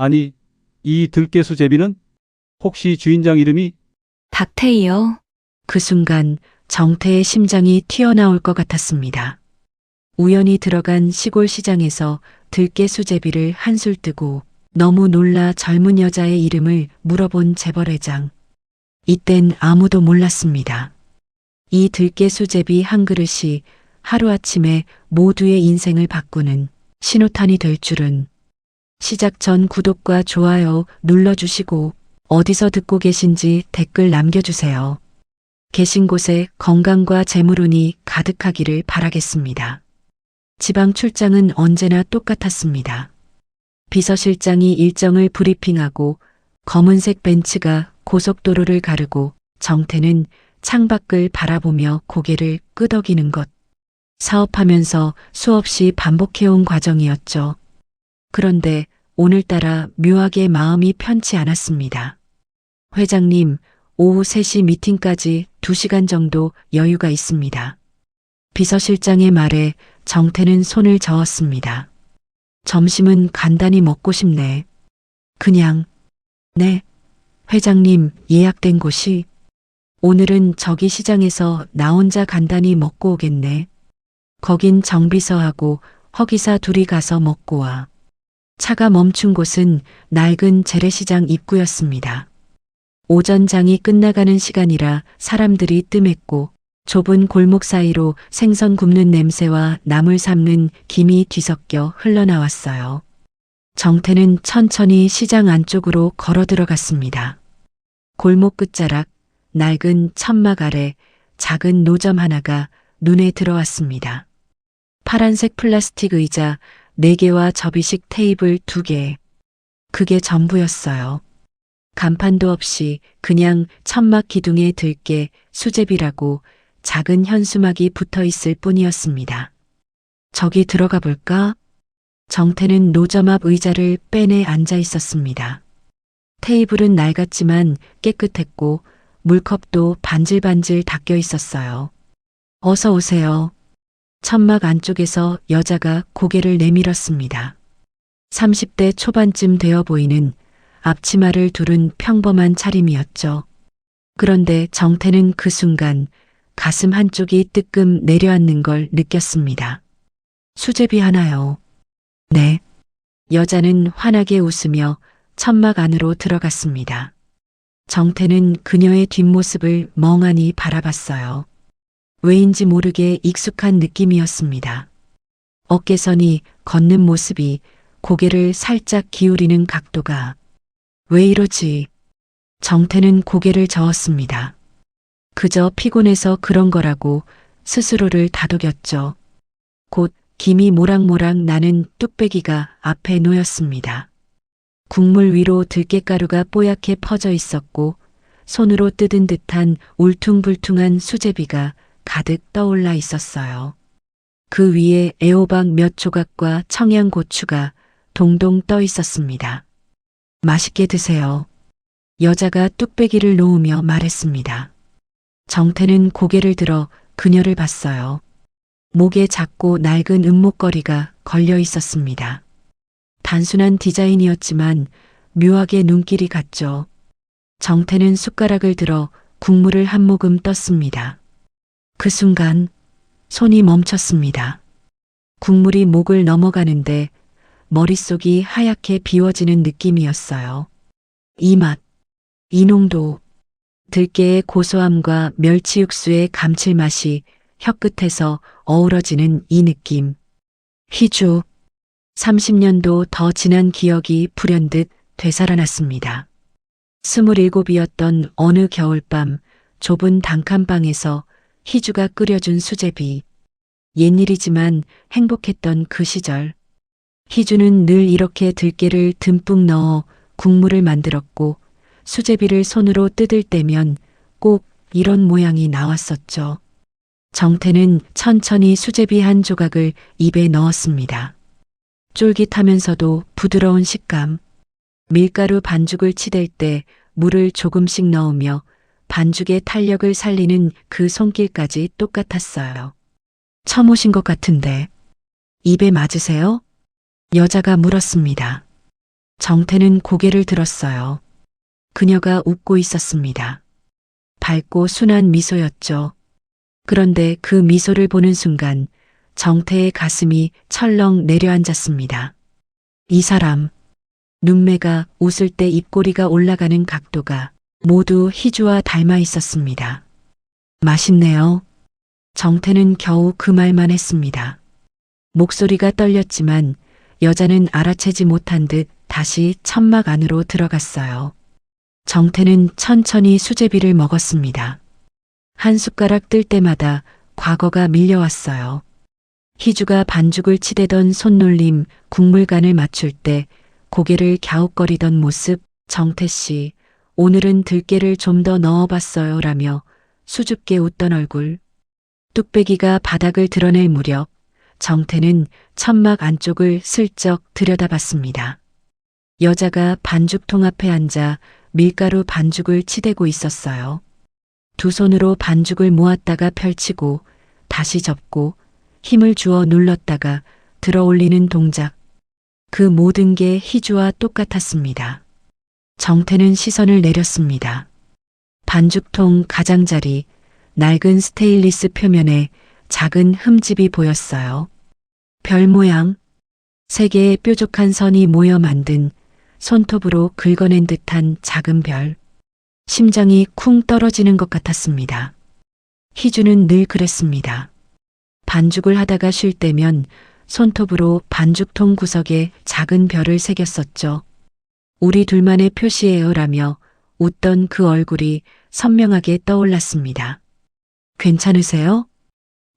아니, 이 들깨수제비는 혹시 주인장 이름이? 박태희요. 그 순간 정태의 심장이 튀어나올 것 같았습니다. 우연히 들어간 시골 시장에서 들깨 수제비를 한술 뜨고 너무 놀라 젊은 여자의 이름을 물어본 재벌회장. 이땐 아무도 몰랐습니다. 이 들깨 수제비 한 그릇이 하루아침에 모두의 인생을 바꾸는 신호탄이 될 줄은. 시작 전 구독과 좋아요 눌러주시고 어디서 듣고 계신지 댓글 남겨주세요. 계신 곳에 건강과 재물운이 가득하기를 바라겠습니다. 지방 출장은 언제나 똑같았습니다. 비서실장이 일정을 브리핑하고 검은색 벤츠가 고속도로를 가르고 정태는 창밖을 바라보며 고개를 끄덕이는 것. 사업하면서 수없이 반복해온 과정이었죠. 그런데 오늘따라 묘하게 마음이 편치 않았습니다. 회장님, 오후 3시 미팅까지 2시간 정도 여유가 있습니다. 비서실장의 말에 정태는 손을 저었습니다. 점심은 간단히 먹고 싶네. 그냥. 네. 회장님, 예약된 곳이. 오늘은 저기 시장에서 나 혼자 간단히 먹고 오겠네. 거긴 정비서하고 허기사 둘이 가서 먹고 와. 차가 멈춘 곳은 낡은 재래시장 입구였습니다. 오전장이 끝나가는 시간이라 사람들이 뜸했고 좁은 골목 사이로 생선 굽는 냄새와 나물 삶는 김이 뒤섞여 흘러나왔어요. 정태는 천천히 시장 안쪽으로 걸어 들어갔습니다. 골목 끝자락 낡은 천막 아래 작은 노점 하나가 눈에 들어왔습니다. 파란색 플라스틱 의자 4개와 접이식 테이블 2개. 그게 전부였어요. 간판도 없이 그냥 천막 기둥에 들깨 수제비라고 작은 현수막이 붙어 있을 뿐이었습니다. 저기 들어가 볼까? 정태는 노점 앞 의자를 빼내 앉아 있었습니다. 테이블은 낡았지만 깨끗했고 물컵도 반질반질 닦여 있었어요. 어서 오세요. 천막 안쪽에서 여자가 고개를 내밀었습니다. 30대 초반쯤 되어 보이는 앞치마를 두른 평범한 차림이었죠. 그런데 정태는 그 순간 가슴 한쪽이 뜨끔 내려앉는 걸 느꼈습니다. 수제비 하나요. 네. 여자는 환하게 웃으며 천막 안으로 들어갔습니다. 정태는 그녀의 뒷모습을 멍하니 바라봤어요. 왜인지 모르게 익숙한 느낌이었습니다. 어깨선이 걷는 모습이, 고개를 살짝 기울이는 각도가. 왜 이러지? 정태는 고개를 저었습니다. 그저 피곤해서 그런 거라고 스스로를 다독였죠. 곧 김이 모락모락 나는 뚝배기가 앞에 놓였습니다. 국물 위로 들깨가루가 뽀얗게 퍼져 있었고 손으로 뜯은 듯한 울퉁불퉁한 수제비가 가득 떠올라 있었어요. 그 위에 애호박 몇 조각과 청양고추가 동동 떠 있었습니다. 맛있게 드세요. 여자가 뚝배기를 놓으며 말했습니다. 정태는 고개를 들어 그녀를 봤어요. 목에 작고 낡은 은목걸이가 걸려 있었습니다. 단순한 디자인이었지만 묘하게 눈길이 갔죠. 정태는 숟가락을 들어 국물을 한 모금 떴습니다. 그 순간 손이 멈췄습니다. 국물이 목을 넘어가는데 머릿속이 하얗게 비워지는 느낌이었어요. 이 맛, 이 농도, 들깨의 고소함과 멸치 육수의 감칠맛이 혀끝에서 어우러지는 이 느낌. 희주, 30년도 더 지난 기억이 불현듯 되살아났습니다. 27이었던 어느 겨울밤 좁은 단칸방에서 희주가 끓여준 수제비. 옛일이지만 행복했던 그 시절. 희주는 늘 이렇게 들깨를 듬뿍 넣어 국물을 만들었고 수제비를 손으로 뜯을 때면 꼭 이런 모양이 나왔었죠. 정태는 천천히 수제비 한 조각을 입에 넣었습니다. 쫄깃하면서도 부드러운 식감. 밀가루 반죽을 치댈 때 물을 조금씩 넣으며 반죽의 탄력을 살리는 그 손길까지 똑같았어요. 처음 오신 것 같은데 입에 맞으세요? 여자가 물었습니다. 정태는 고개를 들었어요. 그녀가 웃고 있었습니다. 밝고 순한 미소였죠. 그런데 그 미소를 보는 순간 정태의 가슴이 철렁 내려앉았습니다. 이 사람, 눈매가 웃을 때 입꼬리가 올라가는 각도가 모두 희주와 닮아 있었습니다. 맛있네요. 정태는 겨우 그 말만 했습니다. 목소리가 떨렸지만 여자는 알아채지 못한 듯 다시 천막 안으로 들어갔어요. 정태는 천천히 수제비를 먹었습니다. 한 숟가락 뜰 때마다 과거가 밀려왔어요. 희주가 반죽을 치대던 손놀림, 국물간을 맞출 때 고개를 갸웃거리던 모습, 정태 씨, 오늘은 들깨를 좀 더 넣어봤어요 라며 수줍게 웃던 얼굴. 뚝배기가 바닥을 드러낼 무렵 정태는 천막 안쪽을 슬쩍 들여다봤습니다. 여자가 반죽통 앞에 앉아 밀가루 반죽을 치대고 있었어요. 두 손으로 반죽을 모았다가 펼치고 다시 접고 힘을 주어 눌렀다가 들어 올리는 동작. 그 모든 게 희주와 똑같았습니다. 정태는 시선을 내렸습니다. 반죽통 가장자리, 낡은 스테인리스 표면에 작은 흠집이 보였어요. 별 모양, 세 개의 뾰족한 선이 모여 만든 손톱으로 긁어낸 듯한 작은 별. 심장이 쿵 떨어지는 것 같았습니다. 희주는 늘 그랬습니다. 반죽을 하다가 쉴 때면 손톱으로 반죽통 구석에 작은 별을 새겼었죠. 우리 둘만의 표시예요 라며 웃던 그 얼굴이 선명하게 떠올랐습니다. 괜찮으세요?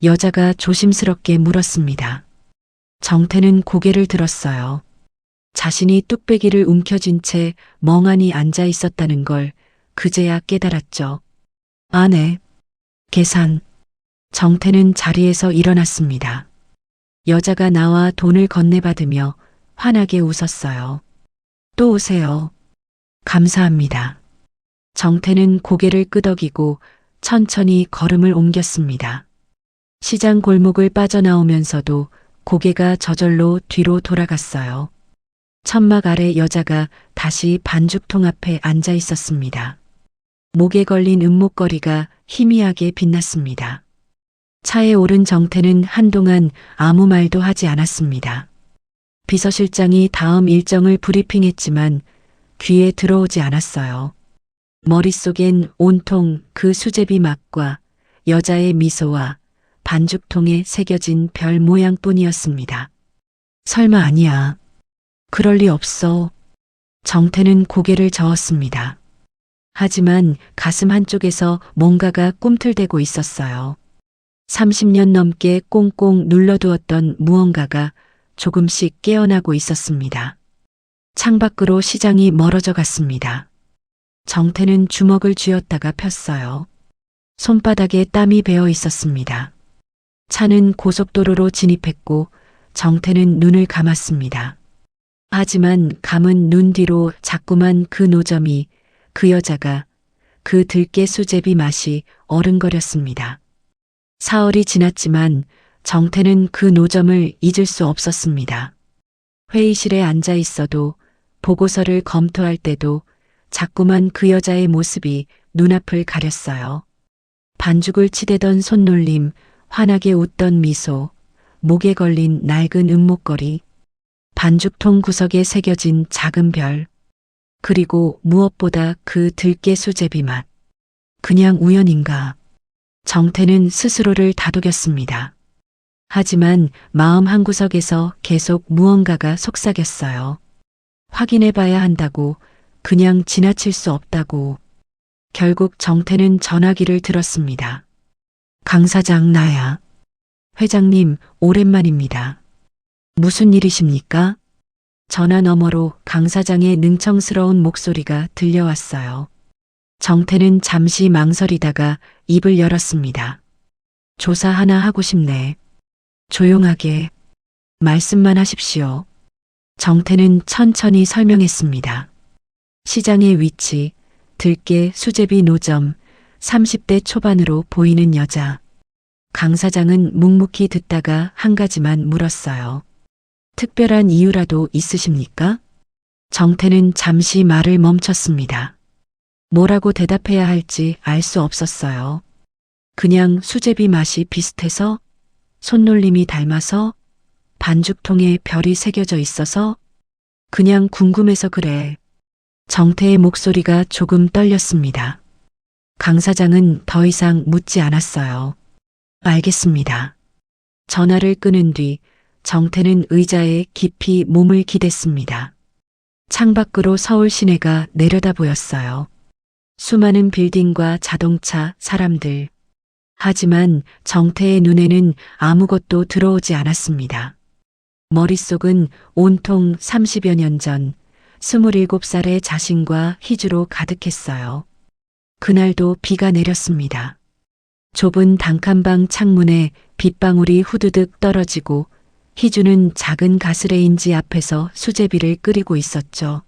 여자가 조심스럽게 물었습니다. 정태는 고개를 들었어요. 자신이 뚝배기를 움켜쥔 채 멍하니 앉아 있었다는 걸 그제야 깨달았죠. 아, 네. 계산. 정태는 자리에서 일어났습니다. 여자가 나와 돈을 건네받으며 환하게 웃었어요. 또 오세요. 감사합니다. 정태는 고개를 끄덕이고 천천히 걸음을 옮겼습니다. 시장 골목을 빠져나오면서도 고개가 저절로 뒤로 돌아갔어요. 천막 아래 여자가 다시 반죽통 앞에 앉아 있었습니다. 목에 걸린 은목걸이가 희미하게 빛났습니다. 차에 오른 정태는 한동안 아무 말도 하지 않았습니다. 비서실장이 다음 일정을 브리핑했지만 귀에 들어오지 않았어요. 머릿속엔 온통 그 수제비 맛과 여자의 미소와 반죽통에 새겨진 별 모양뿐이었습니다. 설마 아니야. 그럴 리 없어. 정태는 고개를 저었습니다. 하지만 가슴 한쪽에서 뭔가가 꿈틀대고 있었어요. 30년 넘게 꽁꽁 눌러두었던 무언가가 조금씩 깨어나고 있었습니다. 창밖으로 시장이 멀어져 갔습니다. 정태는 주먹을 쥐었다가 폈어요. 손바닥에 땀이 배어 있었습니다. 차는 고속도로로 진입했고 정태는 눈을 감았습니다. 하지만 감은 눈 뒤로 자꾸만 그 노점이, 그 여자가, 그 들깨 수제비 맛이 어른거렸습니다. 사흘이 지났지만 정태는 그 노점을 잊을 수 없었습니다. 회의실에 앉아 있어도, 보고서를 검토할 때도 자꾸만 그 여자의 모습이 눈앞을 가렸어요. 반죽을 치대던 손놀림, 환하게 웃던 미소, 목에 걸린 낡은 은목걸이, 반죽통 구석에 새겨진 작은 별, 그리고 무엇보다 그 들깨 수제비 맛. 그냥 우연인가? 정태는 스스로를 다독였습니다. 하지만 마음 한구석에서 계속 무언가가 속삭였어요. 확인해봐야 한다고, 그냥 지나칠 수 없다고. 결국 정태는 전화기를 들었습니다. 강 사장 나야. 회장님, 오랜만입니다. 무슨 일이십니까? 전화 너머로 강 사장의 능청스러운 목소리가 들려왔어요. 정태는 잠시 망설이다가 입을 열었습니다. 조사 하나 하고 싶네. 조용하게. 말씀만 하십시오. 정태는 천천히 설명했습니다. 시장의 위치, 들깨 수제비 노점, 30대 초반으로 보이는 여자. 강 사장은 묵묵히 듣다가 한 가지만 물었어요. 특별한 이유라도 있으십니까? 정태는 잠시 말을 멈췄습니다. 뭐라고 대답해야 할지 알 수 없었어요. 그냥 수제비 맛이 비슷해서, 손놀림이 닮아서, 반죽통에 별이 새겨져 있어서, 그냥 궁금해서 그래. 정태의 목소리가 조금 떨렸습니다. 강 사장은 더 이상 묻지 않았어요. 알겠습니다. 전화를 끊은 뒤 정태는 의자에 깊이 몸을 기댔습니다. 창밖으로 서울 시내가 내려다 보였어요. 수많은 빌딩과 자동차, 사람들. 하지만 정태의 눈에는 아무것도 들어오지 않았습니다. 머릿속은 온통 30여 년 전 27살의 자신과 희주로 가득했어요. 그날도 비가 내렸습니다. 좁은 단칸방 창문에 빗방울이 후두둑 떨어지고 희주는 작은 가스레인지 앞에서 수제비를 끓이고 있었죠.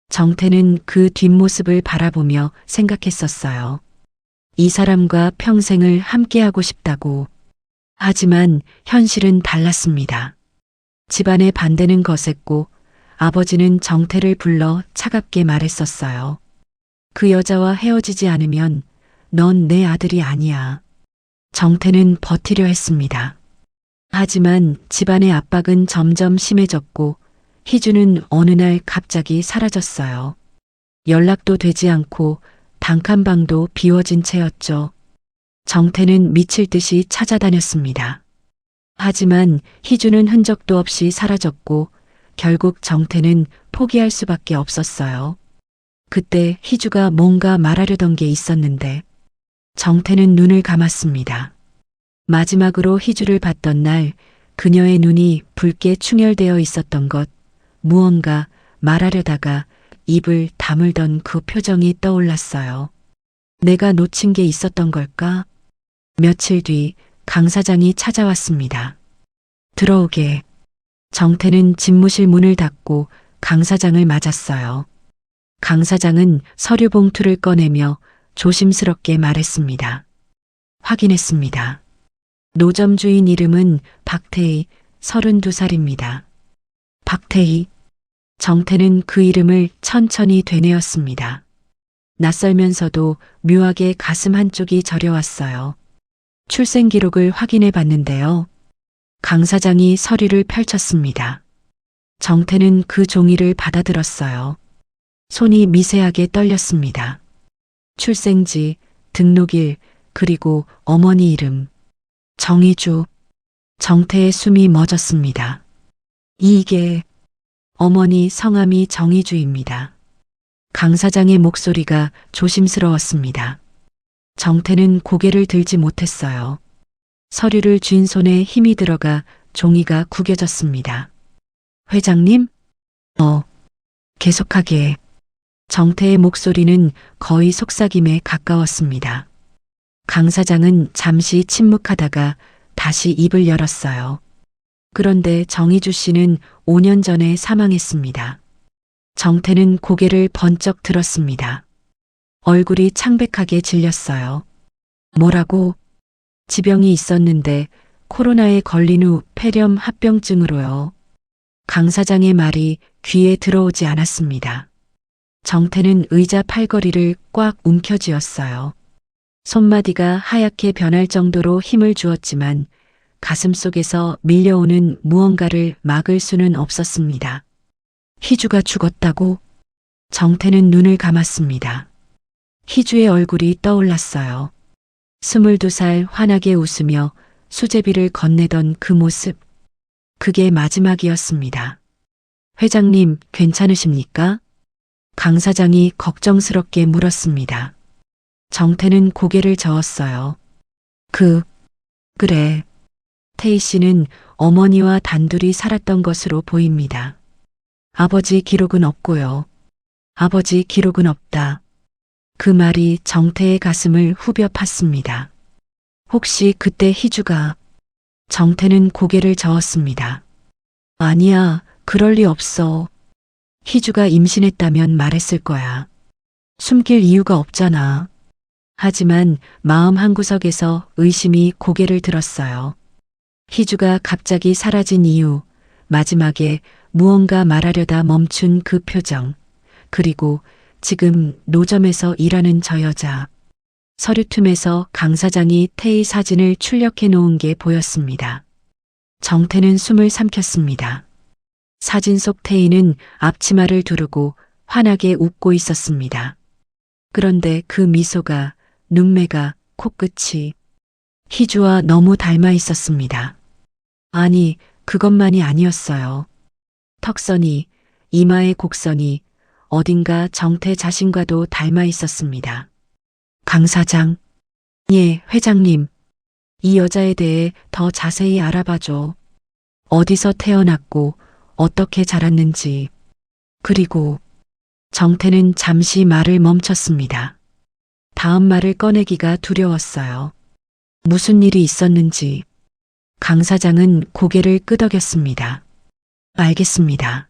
정태는 그 뒷모습을 바라보며 생각했었어요. 이 사람과 평생을 함께하고 싶다고. 하지만 현실은 달랐습니다. 집안의 반대는 거셌고 아버지는 정태를 불러 차갑게 말했었어요. 그 여자와 헤어지지 않으면 넌 내 아들이 아니야. 정태는 버티려 했습니다. 하지만 집안의 압박은 점점 심해졌고 희주는 어느 날 갑자기 사라졌어요. 연락도 되지 않고 단칸방도 비워진 채였죠. 정태는 미칠 듯이 찾아다녔습니다. 하지만 희주는 흔적도 없이 사라졌고 결국 정태는 포기할 수밖에 없었어요. 그때 희주가 뭔가 말하려던 게 있었는데 정태는 눈을 감았습니다. 마지막으로 희주를 봤던 날 그녀의 눈이 붉게 충혈되어 있었던 것, 무언가 말하려다가 입을 다물던 그 표정이 떠올랐어요. 내가 놓친 게 있었던 걸까? 며칠 뒤 강 사장이 찾아왔습니다. 들어오게. 정태는 집무실 문을 닫고 강 사장을 맞았어요. 강 사장은 서류 봉투를 꺼내며 조심스럽게 말했습니다. 확인했습니다. 노점 주인 이름은 박태희, 32살입니다. 박태희. 정태는 그 이름을 천천히 되뇌었습니다. 낯설면서도 묘하게 가슴 한쪽이 저려왔어요. 출생 기록을 확인해 봤는데요. 강 사장이 서류를 펼쳤습니다. 정태는 그 종이를 받아들었어요. 손이 미세하게 떨렸습니다. 출생지, 등록일, 그리고 어머니 이름. 정희주. 정태의 숨이 멎었습니다. 이게 어머니 성함이 정희주입니다. 강 사장의 목소리가 조심스러웠습니다. 정태는 고개를 들지 못했어요. 서류를 쥔 손에 힘이 들어가 종이가 구겨졌습니다. 회장님? 계속하게. 정태의 목소리는 거의 속삭임에 가까웠습니다. 강 사장은 잠시 침묵하다가 다시 입을 열었어요. 그런데 정희주 씨는 5년 전에 사망했습니다. 정태는 고개를 번쩍 들었습니다. 얼굴이 창백하게 질렸어요. 뭐라고? 지병이 있었는데 코로나에 걸린 후 폐렴 합병증으로요. 강 사장의 말이 귀에 들어오지 않았습니다. 정태는 의자 팔걸이를 꽉 움켜쥐었어요. 손마디가 하얗게 변할 정도로 힘을 주었지만 가슴 속에서 밀려오는 무언가를 막을 수는 없었습니다. 희주가 죽었다고? 정태는 눈을 감았습니다. 희주의 얼굴이 떠올랐어요. 22살 환하게 웃으며 수제비를 건네던 그 모습. 그게 마지막이었습니다. 회장님, 괜찮으십니까? 강 사장이 걱정스럽게 물었습니다. 정태는 고개를 저었어요. 그래. 태희 씨는 어머니와 단둘이 살았던 것으로 보입니다. 아버지 기록은 없고요. 아버지 기록은 없다. 그 말이 정태의 가슴을 후벼 팠습니다. 혹시 그때 희주가... 정태는 고개를 저었습니다. 아니야, 그럴 리 없어. 희주가 임신했다면 말했을 거야. 숨길 이유가 없잖아. 하지만 마음 한구석에서 의심이 고개를 들었어요. 희주가 갑자기 사라진 이유, 마지막에 무언가 말하려다 멈춘 그 표정. 그리고 지금 노점에서 일하는 저 여자. 서류 틈에서 강 사장이 태희 사진을 출력해 놓은 게 보였습니다. 정태는 숨을 삼켰습니다. 사진 속 태희는 앞치마를 두르고 환하게 웃고 있었습니다. 그런데 그 미소가, 눈매가, 코끝이 희주와 너무 닮아 있었습니다. 아니, 그것만이 아니었어요. 턱선이, 이마의 곡선이 어딘가 정태 자신과도 닮아 있었습니다. 강 사장. 예, 회장님. 이 여자에 대해 더 자세히 알아봐줘. 어디서 태어났고 어떻게 자랐는지. 그리고 정태는 잠시 말을 멈췄습니다. 다음 말을 꺼내기가 두려웠어요. 무슨 일이 있었는지. 강 사장은 고개를 끄덕였습니다. 알겠습니다.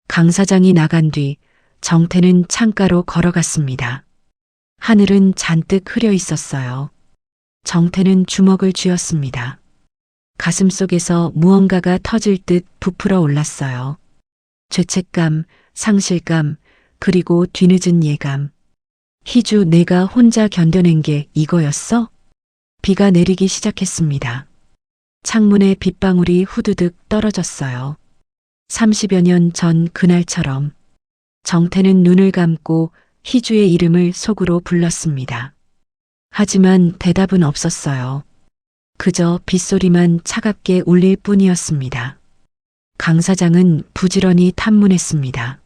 강 사장이 나간 뒤 정태는 창가로 걸어갔습니다. 하늘은 잔뜩 흐려 있었어요. 정태는 주먹을 쥐었습니다. 가슴 속에서 무언가가 터질 듯 부풀어 올랐어요. 죄책감, 상실감, 그리고 뒤늦은 예감. 희주, 내가 혼자 견뎌낸 게 이거였어? 비가 내리기 시작했습니다. 창문에 빗방울이 후두둑 떨어졌어요. 30여 년 전 그날처럼 정태는 눈을 감고 희주의 이름을 속으로 불렀습니다. 하지만 대답은 없었어요. 그저 빗소리만 차갑게 울릴 뿐이었습니다. 강 사장은 부지런히 탐문했습니다.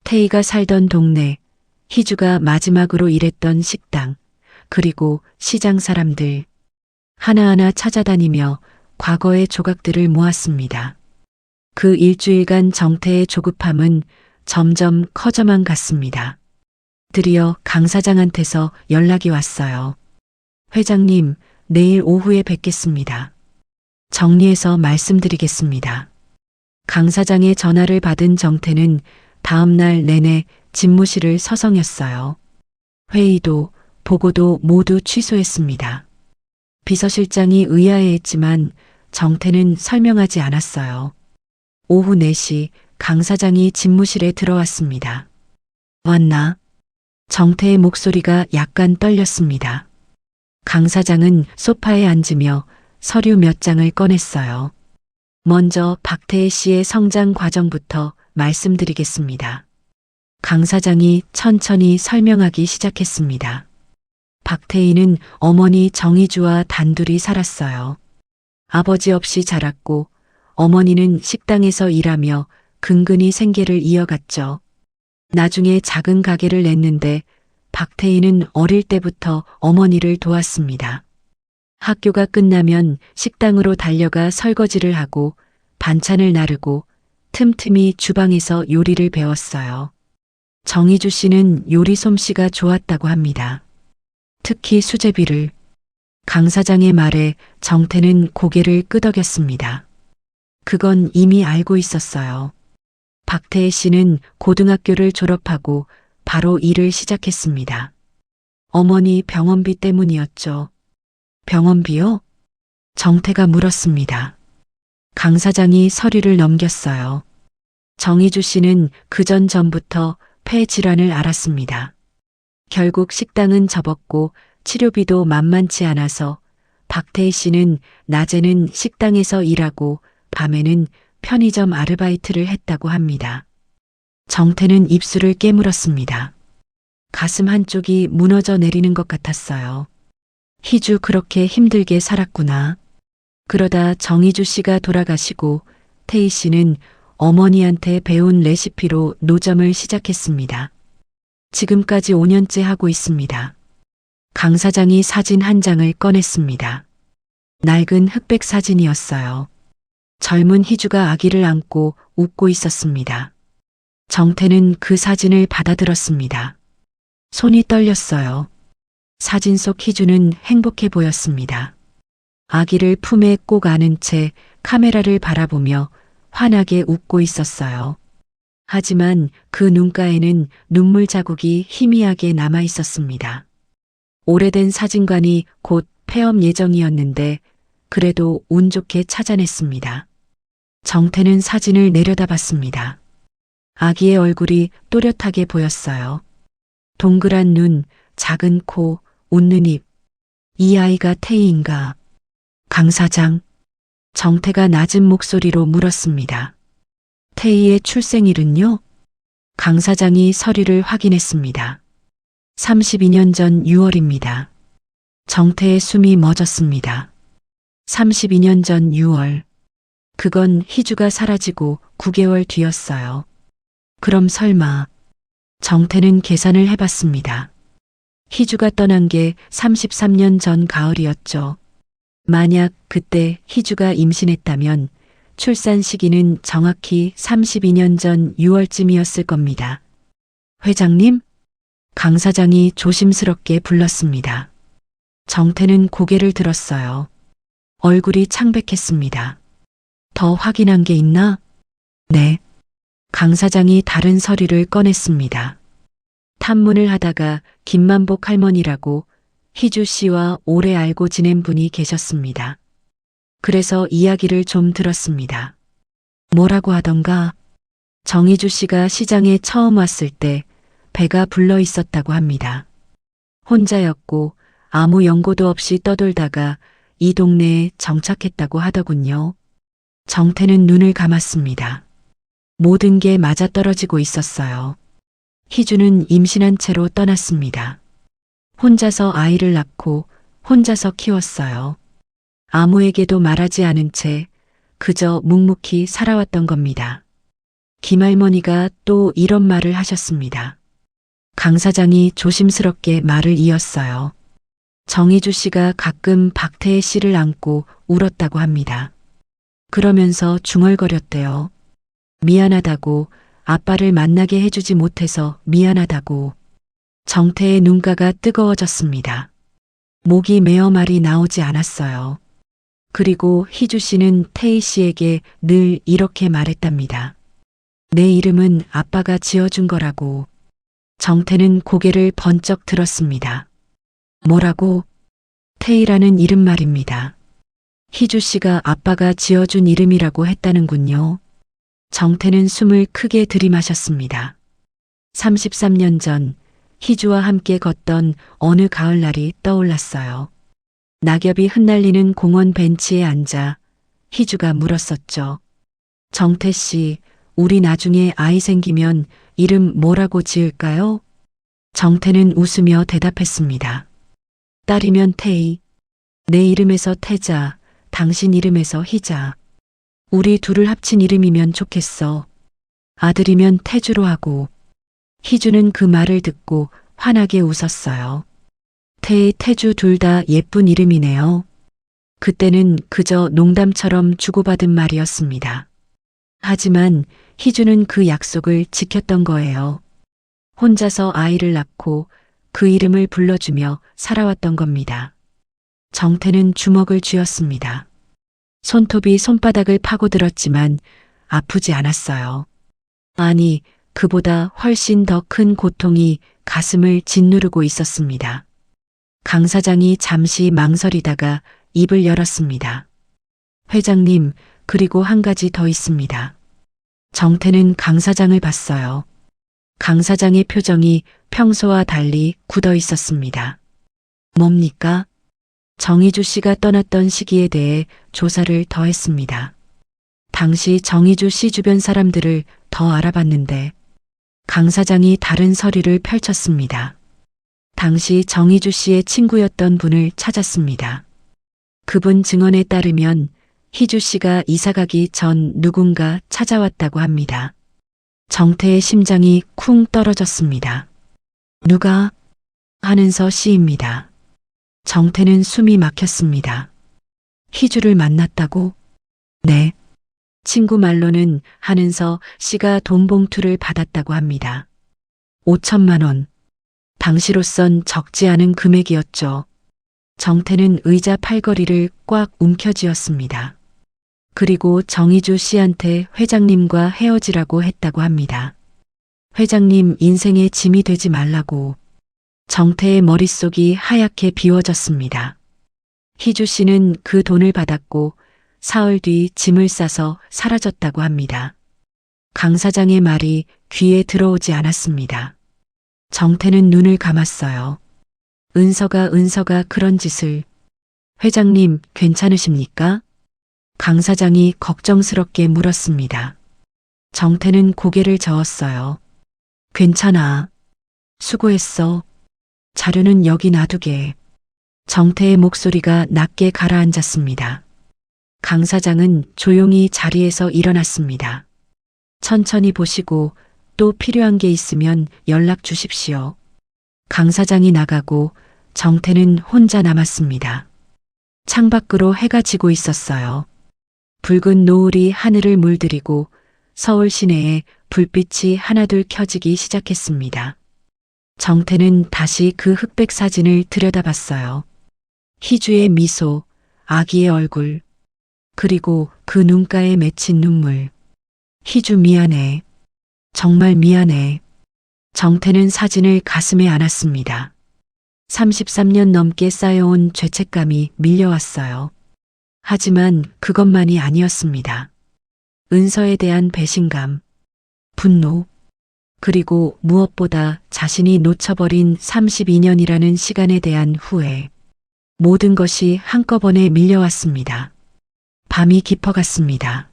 태희가 살던 동네, 희주가 마지막으로 일했던 식당, 그리고 시장 사람들. 하나하나 찾아다니며 과거의 조각들을 모았습니다. 그 일주일간 정태의 조급함은 점점 커져만 갔습니다. 드디어 강 사장한테서 연락이 왔어요. 회장님, 내일 오후에 뵙겠습니다. 정리해서 말씀드리겠습니다. 강 사장의 전화를 받은 정태는 다음 날 내내 집무실을 서성였어요. 회의도 보고도 모두 취소했습니다. 비서실장이 의아해했지만 정태는 설명하지 않았어요. 오후 4시 강 사장이 집무실에 들어왔습니다. 왔나? 정태의 목소리가 약간 떨렸습니다. 강 사장은 소파에 앉으며 서류 몇 장을 꺼냈어요. 먼저 박태희 씨의 성장 과정부터 말씀드리겠습니다. 강 사장이 천천히 설명하기 시작했습니다. 박태희는 어머니 정희주와 단둘이 살았어요. 아버지 없이 자랐고 어머니는 식당에서 일하며 근근히 생계를 이어갔죠. 나중에 작은 가게를 냈는데 박태희는 어릴 때부터 어머니를 도왔습니다. 학교가 끝나면 식당으로 달려가 설거지를 하고 반찬을 나르고 틈틈이 주방에서 요리를 배웠어요. 정희주 씨는 요리 솜씨가 좋았다고 합니다. 특히 수제비를. 강 사장의 말에 정태는 고개를 끄덕였습니다. 그건 이미 알고 있었어요. 박태희 씨는 고등학교를 졸업하고 바로 일을 시작했습니다. 어머니 병원비 때문이었죠. 병원비요? 정태가 물었습니다. 강 사장이 서류를 넘겼어요. 정희주 씨는 전부터 폐 질환을 앓았습니다. 결국 식당은 접었고 치료비도 만만치 않아서 박태희 씨는 낮에는 식당에서 일하고 밤에는 편의점 아르바이트를 했다고 합니다. 정태는 입술을 깨물었습니다. 가슴 한쪽이 무너져 내리는 것 같았어요. 희주 그렇게 힘들게 살았구나. 그러다 정희주 씨가 돌아가시고 태희 씨는 어머니한테 배운 레시피로 노점을 시작했습니다. 지금까지 5년째 하고 있습니다. 강 사장이 사진 한 장을 꺼냈습니다. 낡은 흑백 사진이었어요. 젊은 희주가 아기를 안고 웃고 있었습니다. 정태는 그 사진을 받아들었습니다. 손이 떨렸어요. 사진 속 희주는 행복해 보였습니다. 아기를 품에 꼭 안은 채 카메라를 바라보며 환하게 웃고 있었어요. 하지만 그 눈가에는 눈물 자국이 희미하게 남아 있었습니다. 오래된 사진관이 곧 폐업 예정이었는데 그래도 운 좋게 찾아냈습니다. 정태는 사진을 내려다봤습니다. 아기의 얼굴이 또렷하게 보였어요. 동그란 눈, 작은 코, 웃는 입. 이 아이가 태희인가? 강 사장. 정태가 낮은 목소리로 물었습니다. 태희의 출생일은요? 강 사장이 서류를 확인했습니다. 32년 전 6월입니다. 정태의 숨이 멎었습니다. 32년 전 6월. 그건 희주가 사라지고 9개월 뒤였어요. 그럼 설마. 정태는 계산을 해봤습니다. 희주가 떠난 게 33년 전 가을이었죠. 만약 그때 희주가 임신했다면 출산 시기는 정확히 32년 전 6월쯤이었을 겁니다. 회장님? 강 사장이 조심스럽게 불렀습니다. 정태는 고개를 들었어요. 얼굴이 창백했습니다. 더 확인한 게 있나? 네. 강 사장이 다른 서류를 꺼냈습니다. 탐문을 하다가 김만복 할머니라고 희주 씨와 오래 알고 지낸 분이 계셨습니다. 그래서 이야기를 좀 들었습니다. 뭐라고 하던가? 정희주 씨가 시장에 처음 왔을 때 배가 불러 있었다고 합니다. 혼자였고 아무 연고도 없이 떠돌다가 이 동네에 정착했다고 하더군요. 정태는 눈을 감았습니다. 모든 게 맞아떨어지고 있었어요. 희주는 임신한 채로 떠났습니다. 혼자서 아이를 낳고 혼자서 키웠어요. 아무에게도 말하지 않은 채 그저 묵묵히 살아왔던 겁니다. 김할머니가 또 이런 말을 하셨습니다. 강 사장이 조심스럽게 말을 이었어요. 정희주 씨가 가끔 박태혜 씨를 안고 울었다고 합니다. 그러면서 중얼거렸대요. 미안하다고, 아빠를 만나게 해주지 못해서 미안하다고. 정태의 눈가가 뜨거워졌습니다. 목이 메어 말이 나오지 않았어요. 그리고 희주 씨는 태희 씨에게 늘 이렇게 말했답니다. 내 이름은 아빠가 지어준 거라고. 정태는 고개를 번쩍 들었습니다. 뭐라고? 태희라는 이름 말입니다. 희주 씨가 아빠가 지어준 이름이라고 했다는군요. 정태는 숨을 크게 들이마셨습니다. 33년 전 희주와 함께 걷던 어느 가을날이 떠올랐어요. 낙엽이 흩날리는 공원 벤치에 앉아 희주가 물었었죠. 정태 씨, 우리 나중에 아이 생기면 이름 뭐라고 지을까요? 정태는 웃으며 대답했습니다. 딸이면 태희, 내 이름에서 태자, 당신 이름에서 희자. 우리 둘을 합친 이름이면 좋겠어. 아들이면 태주로 하고. 희주는 그 말을 듣고 환하게 웃었어요. 태희, 태주 둘 다 예쁜 이름이네요. 그때는 그저 농담처럼 주고받은 말이었습니다. 하지만 희주는 그 약속을 지켰던 거예요. 혼자서 아이를 낳고 그 이름을 불러주며 살아왔던 겁니다. 정태는 주먹을 쥐었습니다. 손톱이 손바닥을 파고들었지만 아프지 않았어요. 아니, 그보다 훨씬 더 큰 고통이 가슴을 짓누르고 있었습니다. 강 사장이 잠시 망설이다가 입을 열었습니다. 회장님, 그리고 한 가지 더 있습니다. 정태는 강 사장을 봤어요. 강 사장의 표정이 평소와 달리 굳어 있었습니다. 뭡니까? 정희주 씨가 떠났던 시기에 대해 조사를 더 했습니다. 당시 정희주 씨 주변 사람들을 더 알아봤는데 강 사장이 다른 서류를 펼쳤습니다. 당시 정희주 씨의 친구였던 분을 찾았습니다. 그분 증언에 따르면 희주 씨가 이사가기 전 누군가 찾아왔다고 합니다. 정태의 심장이 쿵 떨어졌습니다. 누가? 하는서 씨입니다. 정태는 숨이 막혔습니다. 희주를 만났다고? 네. 친구 말로는 하는서 씨가 돈 봉투를 받았다고 합니다. 5천만 원. 당시로선 적지 않은 금액이었죠. 정태는 의자 팔걸이를 꽉 움켜쥐었습니다. 그리고 정희주 씨한테 회장님과 헤어지라고 했다고 합니다. 회장님 인생의 짐이 되지 말라고. 정태의 머릿속이 하얗게 비워졌습니다. 희주 씨는 그 돈을 받았고 사흘 뒤 짐을 싸서 사라졌다고 합니다. 강 사장의 말이 귀에 들어오지 않았습니다. 정태는 눈을 감았어요. 은서가 그런 짓을. 회장님, 괜찮으십니까? 강 사장이 걱정스럽게 물었습니다. 정태는 고개를 저었어요. 괜찮아. 수고했어. 자료는 여기 놔두게. 정태의 목소리가 낮게 가라앉았습니다. 강 사장은 조용히 자리에서 일어났습니다. 천천히 보시고 또 필요한 게 있으면 연락 주십시오. 강 사장이 나가고 정태는 혼자 남았습니다. 창밖으로 해가 지고 있었어요. 붉은 노을이 하늘을 물들이고 서울 시내에 불빛이 하나둘 켜지기 시작했습니다. 정태는 다시 그 흑백 사진을 들여다봤어요. 희주의 미소, 아기의 얼굴, 그리고 그 눈가에 맺힌 눈물. 희주 미안해. 정말 미안해. 정태는 사진을 가슴에 안았습니다. 33년 넘게 쌓여온 죄책감이 밀려왔어요. 하지만 그것만이 아니었습니다. 은서에 대한 배신감, 분노, 그리고 무엇보다 자신이 놓쳐버린 32년이라는 시간에 대한 후회. 모든 것이 한꺼번에 밀려왔습니다. 밤이 깊어갔습니다.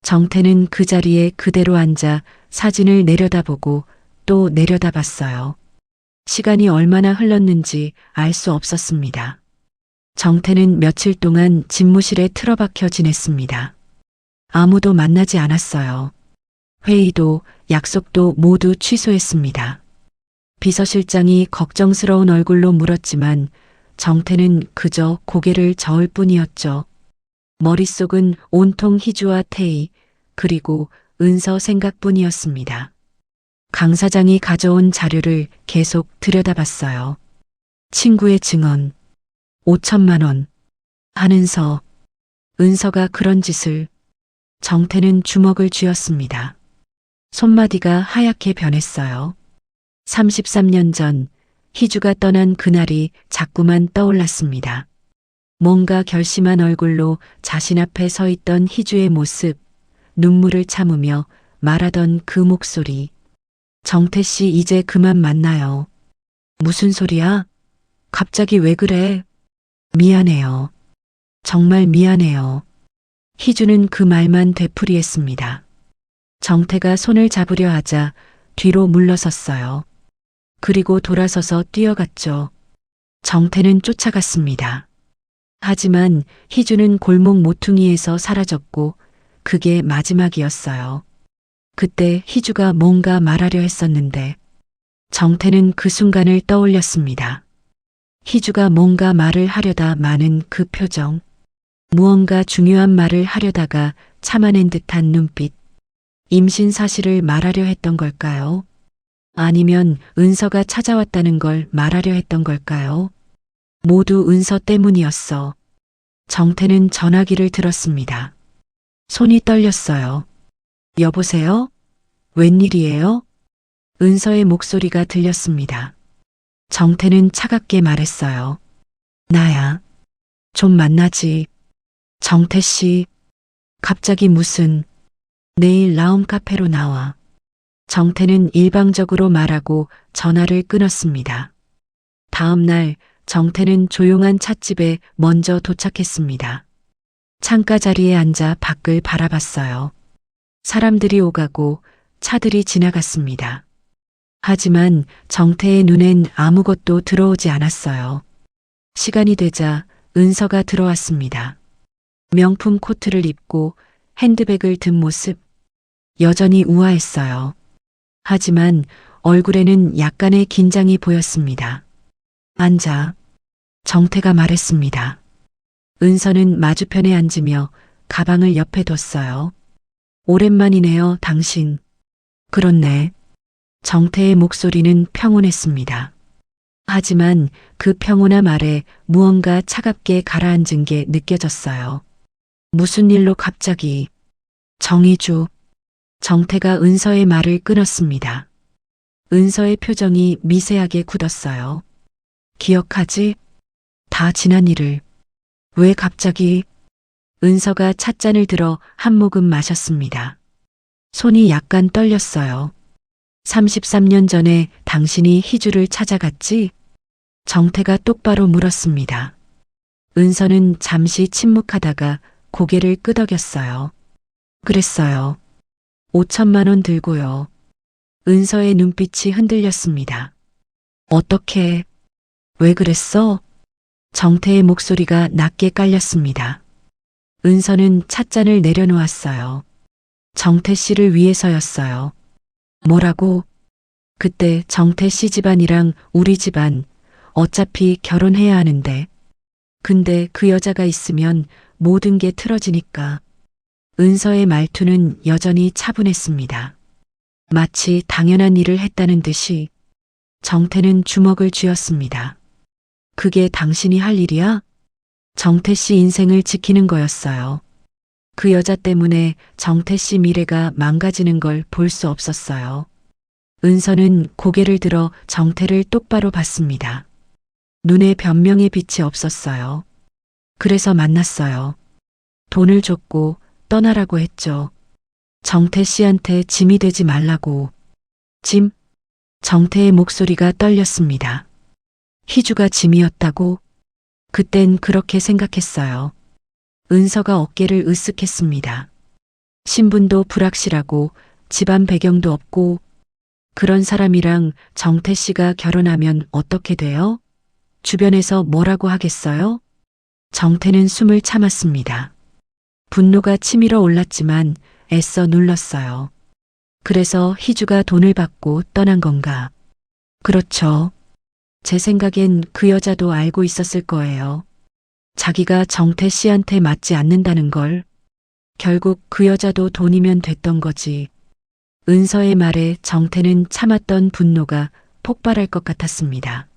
정태는 그 자리에 그대로 앉아 사진을 내려다보고 또 내려다봤어요. 시간이 얼마나 흘렀는지 알 수 없었습니다. 정태는 며칠 동안 집무실에 틀어박혀 지냈습니다. 아무도 만나지 않았어요. 회의도 약속도 모두 취소했습니다. 비서실장이 걱정스러운 얼굴로 물었지만 정태는 그저 고개를 저을 뿐이었죠. 머릿속은 온통 희주와 태희, 그리고 은서 생각뿐이었습니다. 강 사장이 가져온 자료를 계속 들여다봤어요. 친구의 증언, 5천만 원, 한은서, 은서가 그런 짓을. 정태는 주먹을 쥐었습니다. 손마디가 하얗게 변했어요. 33년 전 희주가 떠난 그날이 자꾸만 떠올랐습니다. 뭔가 결심한 얼굴로 자신 앞에 서 있던 희주의 모습, 눈물을 참으며 말하던 그 목소리. 정태 씨 이제 그만 만나요. 무슨 소리야? 갑자기 왜 그래? 미안해요. 정말 미안해요. 희주는 그 말만 되풀이했습니다. 정태가 손을 잡으려 하자 뒤로 물러섰어요. 그리고 돌아서서 뛰어갔죠. 정태는 쫓아갔습니다. 하지만 희주는 골목 모퉁이에서 사라졌고 그게 마지막이었어요. 그때 희주가 뭔가 말하려 했었는데 정태는 그 순간을 떠올렸습니다. 희주가 뭔가 말을 하려다 마는 그 표정. 무언가 중요한 말을 하려다가 참아낸 듯한 눈빛. 임신 사실을 말하려 했던 걸까요? 아니면 은서가 찾아왔다는 걸 말하려 했던 걸까요? 모두 은서 때문이었어. 정태는 전화기를 들었습니다. 손이 떨렸어요. 여보세요? 웬일이에요? 은서의 목소리가 들렸습니다. 정태는 차갑게 말했어요. 나야. 좀 만나지. 정태 씨. 갑자기 무슨. 내일 라움 카페로 나와. 정태는 일방적으로 말하고 전화를 끊었습니다. 다음 날 정태는 조용한 찻집에 먼저 도착했습니다. 창가 자리에 앉아 밖을 바라봤어요. 사람들이 오가고 차들이 지나갔습니다. 하지만 정태의 눈엔 아무것도 들어오지 않았어요. 시간이 되자 은서가 들어왔습니다. 명품 코트를 입고 핸드백을 든 모습. 여전히 우아했어요. 하지만 얼굴에는 약간의 긴장이 보였습니다. 앉아. 정태가 말했습니다. 은서는 맞은편에 앉으며 가방을 옆에 뒀어요. 오랜만이네요, 당신. 그렇네. 정태의 목소리는 평온했습니다. 하지만 그 평온함 아래 무언가 차갑게 가라앉은 게 느껴졌어요. 무슨 일로 갑자기. 정희주. 정태가 은서의 말을 끊었습니다. 은서의 표정이 미세하게 굳었어요. 기억하지? 다 지난 일을. 왜 갑자기? 은서가 찻잔을 들어 한 모금 마셨습니다. 손이 약간 떨렸어요. 33년 전에 당신이 희주를 찾아갔지? 정태가 똑바로 물었습니다. 은서는 잠시 침묵하다가 고개를 끄덕였어요. 그랬어요. 5천만 원 들고요. 은서의 눈빛이 흔들렸습니다. 어떻게, 왜 그랬어? 정태의 목소리가 낮게 깔렸습니다. 은서는 찻잔을 내려놓았어요. 정태 씨를 위해서였어요. 뭐라고? 그때 정태 씨 집안이랑 우리 집안 어차피 결혼해야 하는데. 근데 그 여자가 있으면 모든 게 틀어지니까. 은서의 말투는 여전히 차분했습니다. 마치 당연한 일을 했다는 듯이. 정태는 주먹을 쥐었습니다. 그게 당신이 할 일이야? 정태 씨 인생을 지키는 거였어요. 그 여자 때문에 정태 씨 미래가 망가지는 걸 볼 수 없었어요. 은서는 고개를 들어 정태를 똑바로 봤습니다. 눈에 변명의 빛이 없었어요. 그래서 만났어요. 돈을 줬고 떠나라고 했죠. 정태 씨한테 짐이 되지 말라고. 짐? 정태의 목소리가 떨렸습니다. 희주가 짐이었다고? 그땐 그렇게 생각했어요. 은서가 어깨를 으쓱했습니다. 신분도 불확실하고 집안 배경도 없고 그런 사람이랑 정태 씨가 결혼하면 어떻게 돼요? 주변에서 뭐라고 하겠어요? 정태는 숨을 참았습니다. 분노가 치밀어 올랐지만 애써 눌렀어요. 그래서 희주가 돈을 받고 떠난 건가? 그렇죠. 제 생각엔 그 여자도 알고 있었을 거예요. 자기가 정태 씨한테 맞지 않는다는 걸. 결국 그 여자도 돈이면 됐던 거지. 은서의 말에 정태는 참았던 분노가 폭발할 것 같았습니다.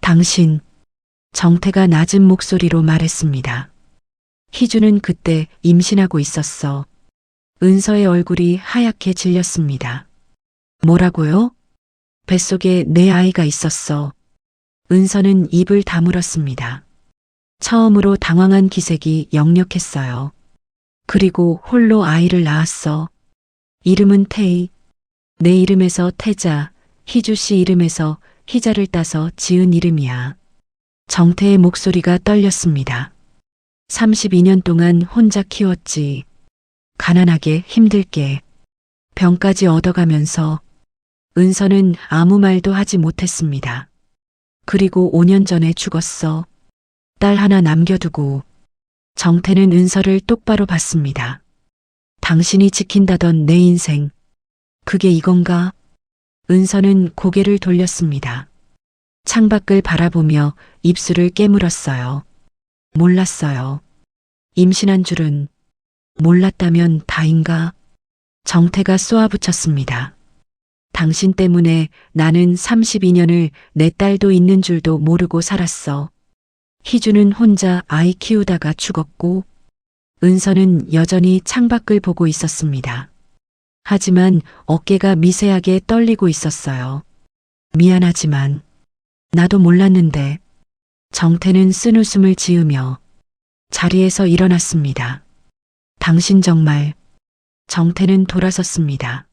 당신, 정태가 낮은 목소리로 말했습니다. 희주는 그때 임신하고 있었어. 은서의 얼굴이 하얗게 질렸습니다. 뭐라고요? 뱃속에 내 아이가 있었어. 은서는 입을 다물었습니다. 처음으로 당황한 기색이 역력했어요. 그리고 홀로 아이를 낳았어. 이름은 태희. 내 이름에서 태자, 희주 씨 이름에서 희자를 따서 지은 이름이야. 정태의 목소리가 떨렸습니다. 32년 동안 혼자 키웠지. 가난하게 힘들게 병까지 얻어가면서. 은서는 아무 말도 하지 못했습니다. 그리고 5년 전에 죽었어. 딸 하나 남겨두고. 정태는 은서를 똑바로 봤습니다. 당신이 지킨다던 내 인생. 그게 이건가? 은서는 고개를 돌렸습니다. 창밖을 바라보며 입술을 깨물었어요. 몰랐어요. 임신한 줄은. 몰랐다면 다인가? 정태가 쏘아붙였습니다. 당신 때문에 나는 32년을 내 딸도 있는 줄도 모르고 살았어. 희주는 혼자 아이 키우다가 죽었고. 은서는 여전히 창밖을 보고 있었습니다. 하지만 어깨가 미세하게 떨리고 있었어요. 미안하지만 나도 몰랐는데. 정태는 쓴웃음을 지으며 자리에서 일어났습니다. 당신 정말. 정태는 돌아섰습니다.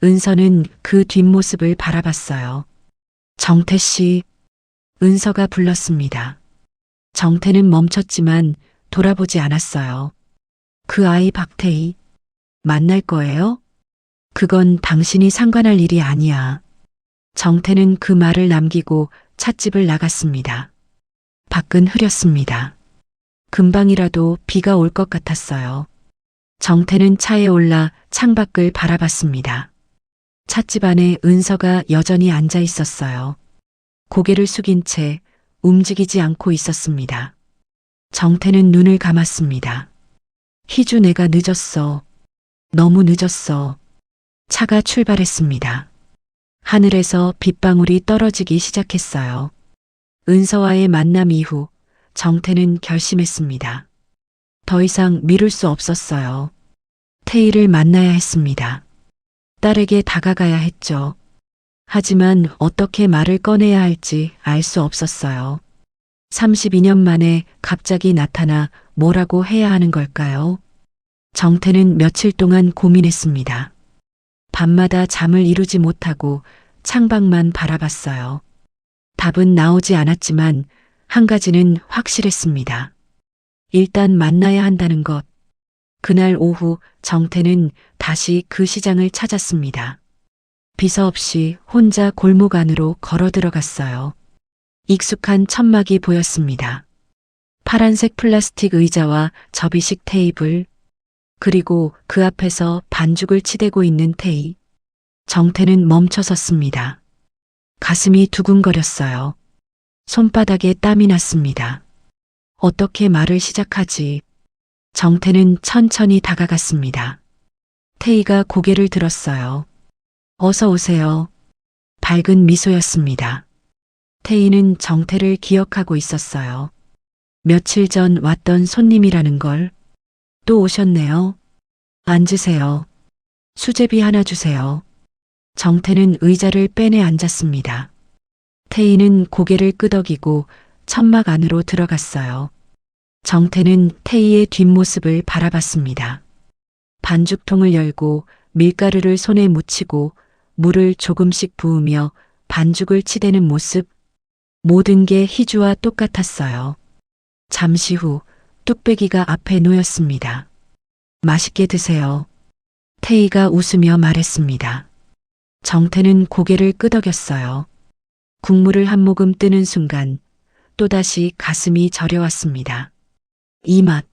은서는 그 뒷모습을 바라봤어요. 정태 씨. 은서가 불렀습니다. 정태는 멈췄지만 돌아보지 않았어요. 그 아이 박태희. 만날 거예요? 그건 당신이 상관할 일이 아니야. 정태는 그 말을 남기고 찻집을 나갔습니다. 밖은 흐렸습니다. 금방이라도 비가 올 것 같았어요. 정태는 차에 올라 창밖을 바라봤습니다. 찻집 안에 은서가 여전히 앉아 있었어요. 고개를 숙인 채 움직이지 않고 있었습니다. 정태는 눈을 감았습니다. 희주, 내가 늦었어. 너무 늦었어. 차가 출발했습니다. 하늘에서 빗방울이 떨어지기 시작했어요. 은서와의 만남 이후 정태는 결심했습니다. 더 이상 미룰 수 없었어요. 태희를 만나야 했습니다. 딸에게 다가가야 했죠. 하지만 어떻게 말을 꺼내야 할지 알 수 없었어요. 32년 만에 갑자기 나타나 뭐라고 해야 하는 걸까요? 정태는 며칠 동안 고민했습니다. 밤마다 잠을 이루지 못하고 창밖만 바라봤어요. 답은 나오지 않았지만 한 가지는 확실했습니다. 일단 만나야 한다는 것. 그날 오후 정태는 다시 그 시장을 찾았습니다. 비서 없이 혼자 골목 안으로 걸어 들어갔어요. 익숙한 천막이 보였습니다. 파란색 플라스틱 의자와 접이식 테이블, 그리고 그 앞에서 반죽을 치대고 있는 태희. 정태는 멈춰 섰습니다. 가슴이 두근거렸어요. 손바닥에 땀이 났습니다. 어떻게 말을 시작하지? 정태는 천천히 다가갔습니다. 태희가 고개를 들었어요. 어서 오세요. 밝은 미소였습니다. 태희는 정태를 기억하고 있었어요. 며칠 전 왔던 손님이라는 걸. 또 오셨네요. 앉으세요. 수제비 하나 주세요. 정태는 의자를 빼내 앉았습니다. 태희는 고개를 끄덕이고 천막 안으로 들어갔어요. 정태는 태희의 뒷모습을 바라봤습니다. 반죽통을 열고 밀가루를 손에 묻히고 물을 조금씩 부으며 반죽을 치대는 모습. 모든 게 희주와 똑같았어요. 잠시 후 뚝배기가 앞에 놓였습니다. 맛있게 드세요. 태희가 웃으며 말했습니다. 정태는 고개를 끄덕였어요. 국물을 한 모금 뜨는 순간 또다시 가슴이 저려왔습니다. 이 맛.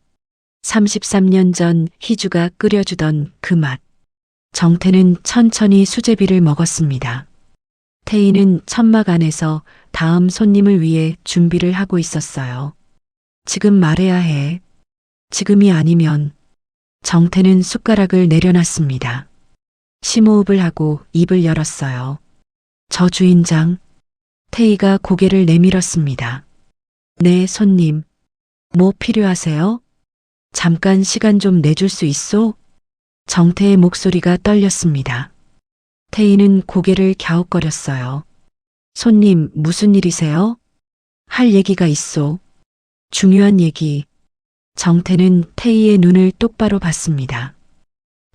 33년 전 희주가 끓여주던 그 맛. 정태는 천천히 수제비를 먹었습니다. 태희는 천막 안에서 다음 손님을 위해 준비를 하고 있었어요. 지금 말해야 해. 지금이 아니면. 정태는 숟가락을 내려놨습니다. 심호흡을 하고 입을 열었어요. 저 주인장. 태희가 고개를 내밀었습니다. 네, 손님. 뭐 필요하세요? 잠깐 시간 좀 내줄 수 있소? 정태의 목소리가 떨렸습니다. 태희는 고개를 갸웃거렸어요. 손님, 무슨 일이세요? 할 얘기가 있소. 중요한 얘기. 정태는 태희의 눈을 똑바로 봤습니다.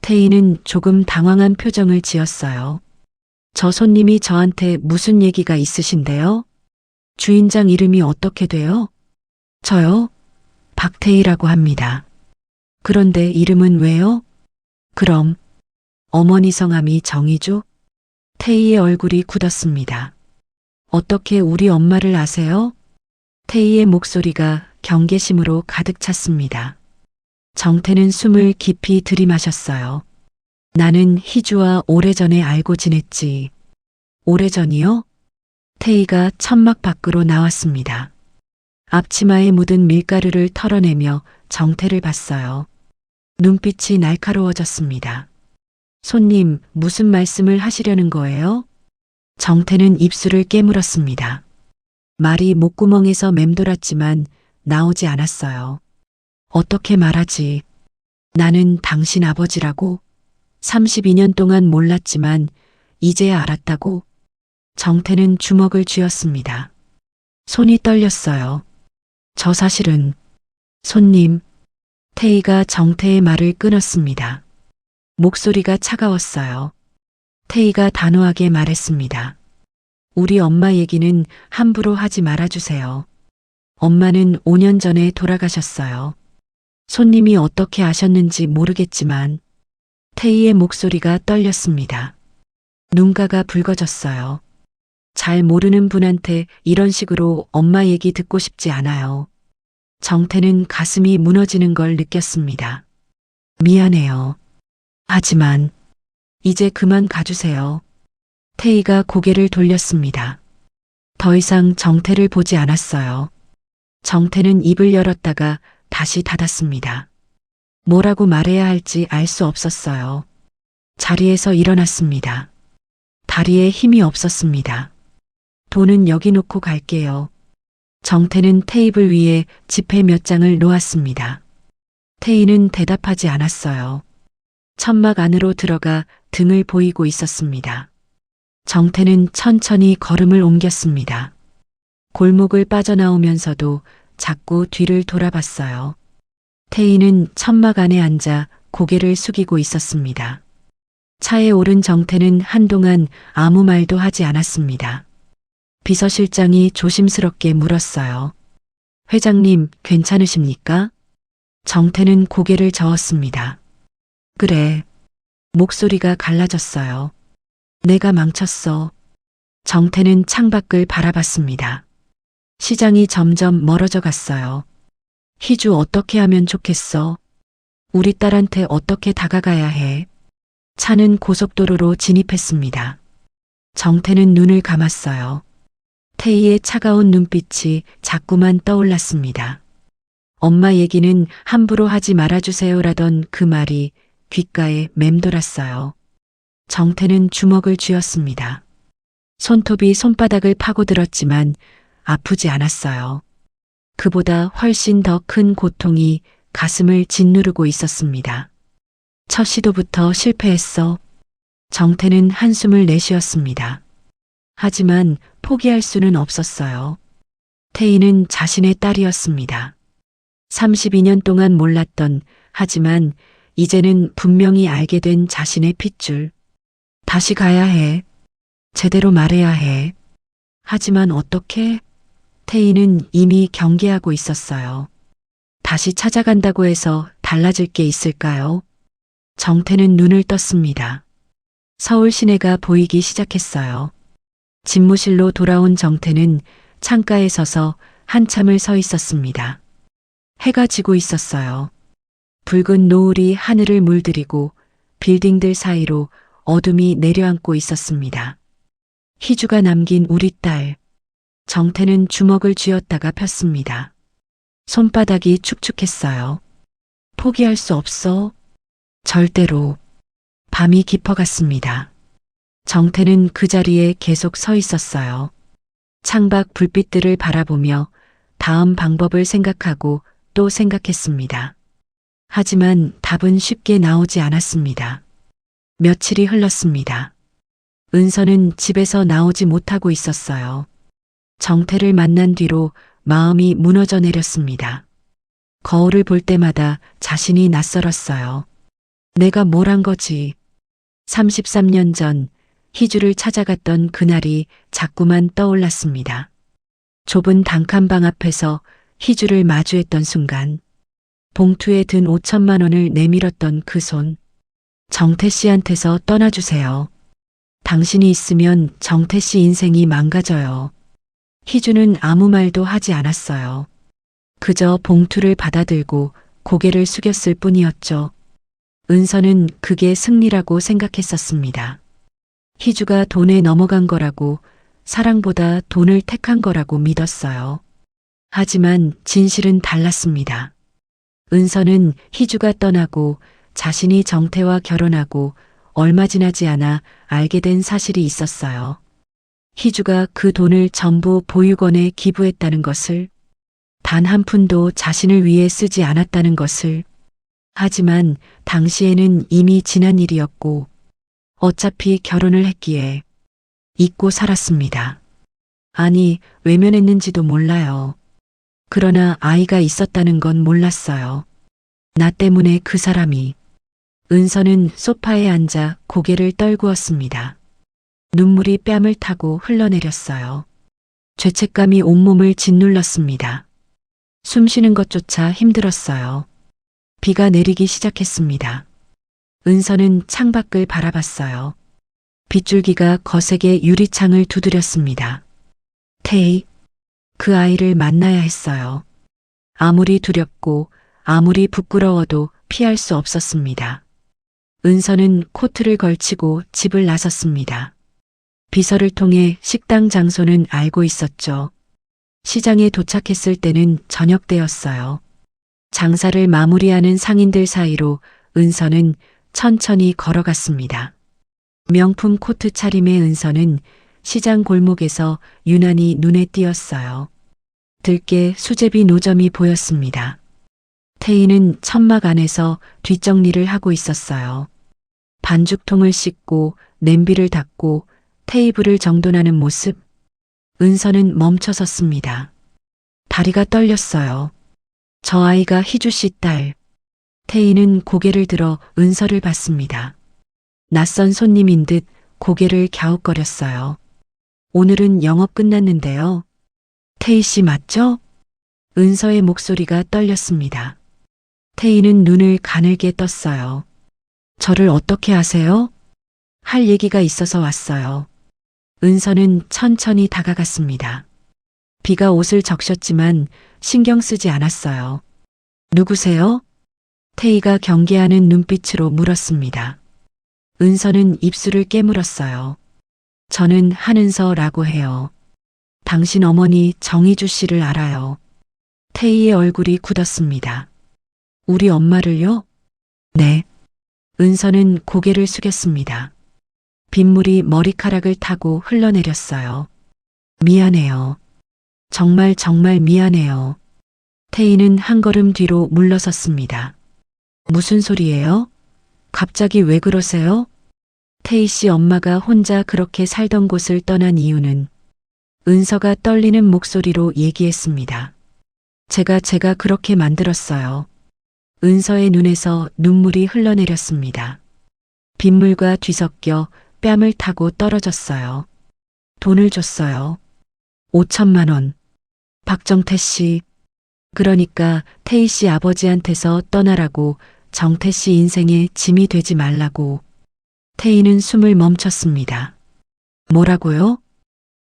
태희는 조금 당황한 표정을 지었어요. 저 손님이 저한테 무슨 얘기가 있으신데요? 주인장 이름이 어떻게 돼요? 저요? 박태희라고 합니다. 그런데 이름은 왜요? 그럼 어머니 성함이 정이죠? 태희의 얼굴이 굳었습니다. 어떻게 우리 엄마를 아세요? 태희의 목소리가 경계심으로 가득 찼습니다. 정태는 숨을 깊이 들이마셨어요. 나는 희주와 오래전에 알고 지냈지. 오래전이요? 태희가 천막 밖으로 나왔습니다. 앞치마에 묻은 밀가루를 털어내며 정태를 봤어요. 눈빛이 날카로워졌습니다. 손님, 무슨 말씀을 하시려는 거예요? 정태는 입술을 깨물었습니다. 말이 목구멍에서 맴돌았지만 나오지 않았어요. 어떻게 말하지? 나는 당신 아버지라고? 32년 동안 몰랐지만 이제야 알았다고? 정태는 주먹을 쥐었습니다. 손이 떨렸어요. 저 사실은 손님. 태희가 정태의 말을 끊었습니다. 목소리가 차가웠어요. 태희가 단호하게 말했습니다. 우리 엄마 얘기는 함부로 하지 말아주세요. 엄마는 5년 전에 돌아가셨어요. 손님이 어떻게 아셨는지 모르겠지만 태희의 목소리가 떨렸습니다. 눈가가 붉어졌어요. 잘 모르는 분한테 이런 식으로 엄마 얘기 듣고 싶지 않아요. 정태는 가슴이 무너지는 걸 느꼈습니다. 미안해요. 하지만 이제 그만 가주세요. 태희가 고개를 돌렸습니다. 더 이상 정태를 보지 않았어요. 정태는 입을 열었다가 다시 닫았습니다. 뭐라고 말해야 할지 알 수 없었어요. 자리에서 일어났습니다. 다리에 힘이 없었습니다. 돈은 여기 놓고 갈게요. 정태는 테이블 위에 지폐 몇 장을 놓았습니다. 태희는 대답하지 않았어요. 천막 안으로 들어가 등을 보이고 있었습니다. 정태는 천천히 걸음을 옮겼습니다. 골목을 빠져나오면서도 자꾸 뒤를 돌아봤어요. 태희는 천막 안에 앉아 고개를 숙이고 있었습니다. 차에 오른 정태는 한동안 아무 말도 하지 않았습니다. 비서실장이 조심스럽게 물었어요. 회장님, 괜찮으십니까? 정태는 고개를 저었습니다. 그래. 목소리가 갈라졌어요. 내가 망쳤어. 정태는 창밖을 바라봤습니다. 시장이 점점 멀어져 갔어요. 희주 어떻게 하면 좋겠어? 우리 딸한테 어떻게 다가가야 해? 차는 고속도로로 진입했습니다. 정태는 눈을 감았어요. 태희의 차가운 눈빛이 자꾸만 떠올랐습니다. 엄마 얘기는 함부로 하지 말아주세요라던 그 말이 귓가에 맴돌았어요. 정태는 주먹을 쥐었습니다. 손톱이 손바닥을 파고들었지만 아프지 않았어요. 그보다 훨씬 더 큰 고통이 가슴을 짓누르고 있었습니다. 첫 시도부터 실패했어. 정태는 한숨을 내쉬었습니다. 하지만 포기할 수는 없었어요. 태희는 자신의 딸이었습니다. 32년 동안 몰랐던, 하지만 이제는 분명히 알게 된 자신의 핏줄. 다시 가야 해. 제대로 말해야 해. 하지만 어떻게? 태희는 이미 경계하고 있었어요. 다시 찾아간다고 해서 달라질 게 있을까요? 정태는 눈을 떴습니다. 서울 시내가 보이기 시작했어요. 집무실로 돌아온 정태는 창가에 서서 한참을 서 있었습니다. 해가 지고 있었어요. 붉은 노을이 하늘을 물들이고 빌딩들 사이로 어둠이 내려앉고 있었습니다. 희주가 남긴 우리 딸. 정태는 주먹을 쥐었다가 폈습니다. 손바닥이 축축했어요. 포기할 수 없어. 절대로. 밤이 깊어갔습니다. 정태는 그 자리에 계속 서 있었어요. 창밖 불빛들을 바라보며 다음 방법을 생각하고 또 생각했습니다. 하지만 답은 쉽게 나오지 않았습니다. 며칠이 흘렀습니다. 은서는 집에서 나오지 못하고 있었어요. 정태를 만난 뒤로 마음이 무너져 내렸습니다. 거울을 볼 때마다 자신이 낯설었어요. 내가 뭘 한 거지? 33년 전 희주를 찾아갔던 그날이 자꾸만 떠올랐습니다. 좁은 단칸방 앞에서 희주를 마주했던 순간, 봉투에 든 5천만 원을 내밀었던 그 손. 정태 씨한테서 떠나주세요. 당신이 있으면 정태 씨 인생이 망가져요. 희주는 아무 말도 하지 않았어요. 그저 봉투를 받아들고 고개를 숙였을 뿐이었죠. 은서는 그게 승리라고 생각했었습니다. 희주가 돈에 넘어간 거라고, 사랑보다 돈을 택한 거라고 믿었어요. 하지만 진실은 달랐습니다. 은서는 희주가 떠나고 자신이 정태와 결혼하고 얼마 지나지 않아 알게 된 사실이 있었어요. 희주가 그 돈을 전부 보육원에 기부했다는 것을, 단 한 푼도 자신을 위해 쓰지 않았다는 것을. 하지만 당시에는 이미 지난 일이었고 어차피 결혼을 했기에 잊고 살았습니다. 아니, 외면했는지도 몰라요. 그러나 아이가 있었다는 건 몰랐어요. 나 때문에 그 사람이. 은서는 소파에 앉아 고개를 떨구었습니다. 눈물이 뺨을 타고 흘러내렸어요. 죄책감이 온몸을 짓눌렀습니다. 숨쉬는 것조차 힘들었어요. 비가 내리기 시작했습니다. 은서는 창밖을 바라봤어요. 빗줄기가 거세게 유리창을 두드렸습니다. 태희, 그 아이를 만나야 했어요. 아무리 두렵고 아무리 부끄러워도 피할 수 없었습니다. 은서는 코트를 걸치고 집을 나섰습니다. 비서를 통해 식당 장소는 알고 있었죠. 시장에 도착했을 때는 저녁 때였어요. 장사를 마무리하는 상인들 사이로 은서는 천천히 걸어갔습니다. 명품 코트 차림의 은서는 시장 골목에서 유난히 눈에 띄었어요. 들깨 수제비 노점이 보였습니다. 태희는 천막 안에서 뒷정리를 하고 있었어요. 반죽통을 씻고 냄비를 닦고 테이블을 정돈하는 모습. 은서는 멈춰섰습니다. 다리가 떨렸어요. 저 아이가 희주 씨 딸. 태희는 고개를 들어 은서를 봤습니다. 낯선 손님인 듯 고개를 갸웃거렸어요. 오늘은 영업 끝났는데요. 태희 씨 맞죠? 은서의 목소리가 떨렸습니다. 태희는 눈을 가늘게 떴어요. 저를 어떻게 아세요? 할 얘기가 있어서 왔어요. 은서는 천천히 다가갔습니다. 비가 옷을 적셨지만 신경 쓰지 않았어요. 누구세요? 태희가 경계하는 눈빛으로 물었습니다. 은서는 입술을 깨물었어요. 저는 한은서라고 해요. 당신 어머니 정희주 씨를 알아요. 태희의 얼굴이 굳었습니다. 우리 엄마를요? 네. 은서는 고개를 숙였습니다. 빗물이 머리카락을 타고 흘러내렸어요. 미안해요. 정말 미안해요. 태희는 한 걸음 뒤로 물러섰습니다. 무슨 소리예요? 갑자기 왜 그러세요? 태희 씨 엄마가 혼자 그렇게 살던 곳을 떠난 이유는 은서가 떨리는 목소리로 얘기했습니다. 제가 그렇게 만들었어요. 은서의 눈에서 눈물이 흘러내렸습니다. 빗물과 뒤섞여 뺨을 타고 떨어졌어요. 돈을 줬어요. 5천만 원. 박정태 씨. 그러니까 태희 씨 아버지한테서 떠나라고, 정태 씨 인생에 짐이 되지 말라고. 태희는 숨을 멈췄습니다. 뭐라고요?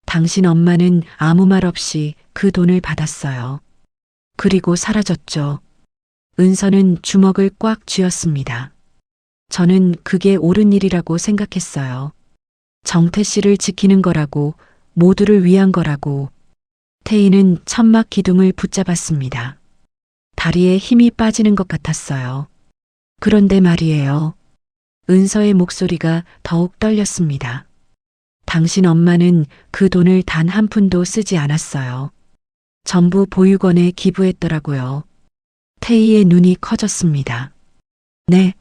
당신 엄마는 아무 말 없이 그 돈을 받았어요. 그리고 사라졌죠. 은서는 주먹을 꽉 쥐었습니다. 저는 그게 옳은 일이라고 생각했어요. 정태 씨를 지키는 거라고, 모두를 위한 거라고. 태희는 천막 기둥을 붙잡았습니다. 다리에 힘이 빠지는 것 같았어요. 그런데 말이에요. 은서의 목소리가 더욱 떨렸습니다. 당신 엄마는 그 돈을 단 한 푼도 쓰지 않았어요. 전부 보육원에 기부했더라고요. 태희의 눈이 커졌습니다. 네.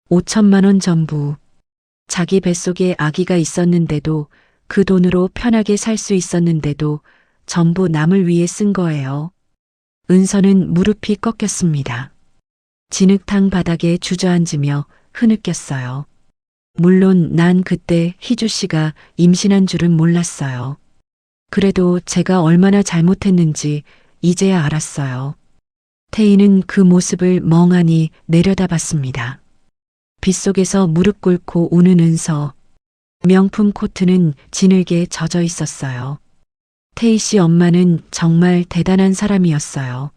5천만 원 전부. 자기 뱃속에 아기가 있었는데도, 그 돈으로 편하게 살 수 있었는데도 전부 남을 위해 쓴 거예요. 은서는 무릎이 꺾였습니다. 진흙탕 바닥에 주저앉으며 흐느꼈어요. 물론 난 그때 희주 씨가 임신한 줄은 몰랐어요. 그래도 제가 얼마나 잘못했는지 이제야 알았어요. 태희는 그 모습을 멍하니 내려다봤습니다. 빗속에서 무릎 꿇고 우는 은서. 명품 코트는 진흙에 젖어 있었어요. 태희 씨 엄마는 정말 대단한 사람이었어요.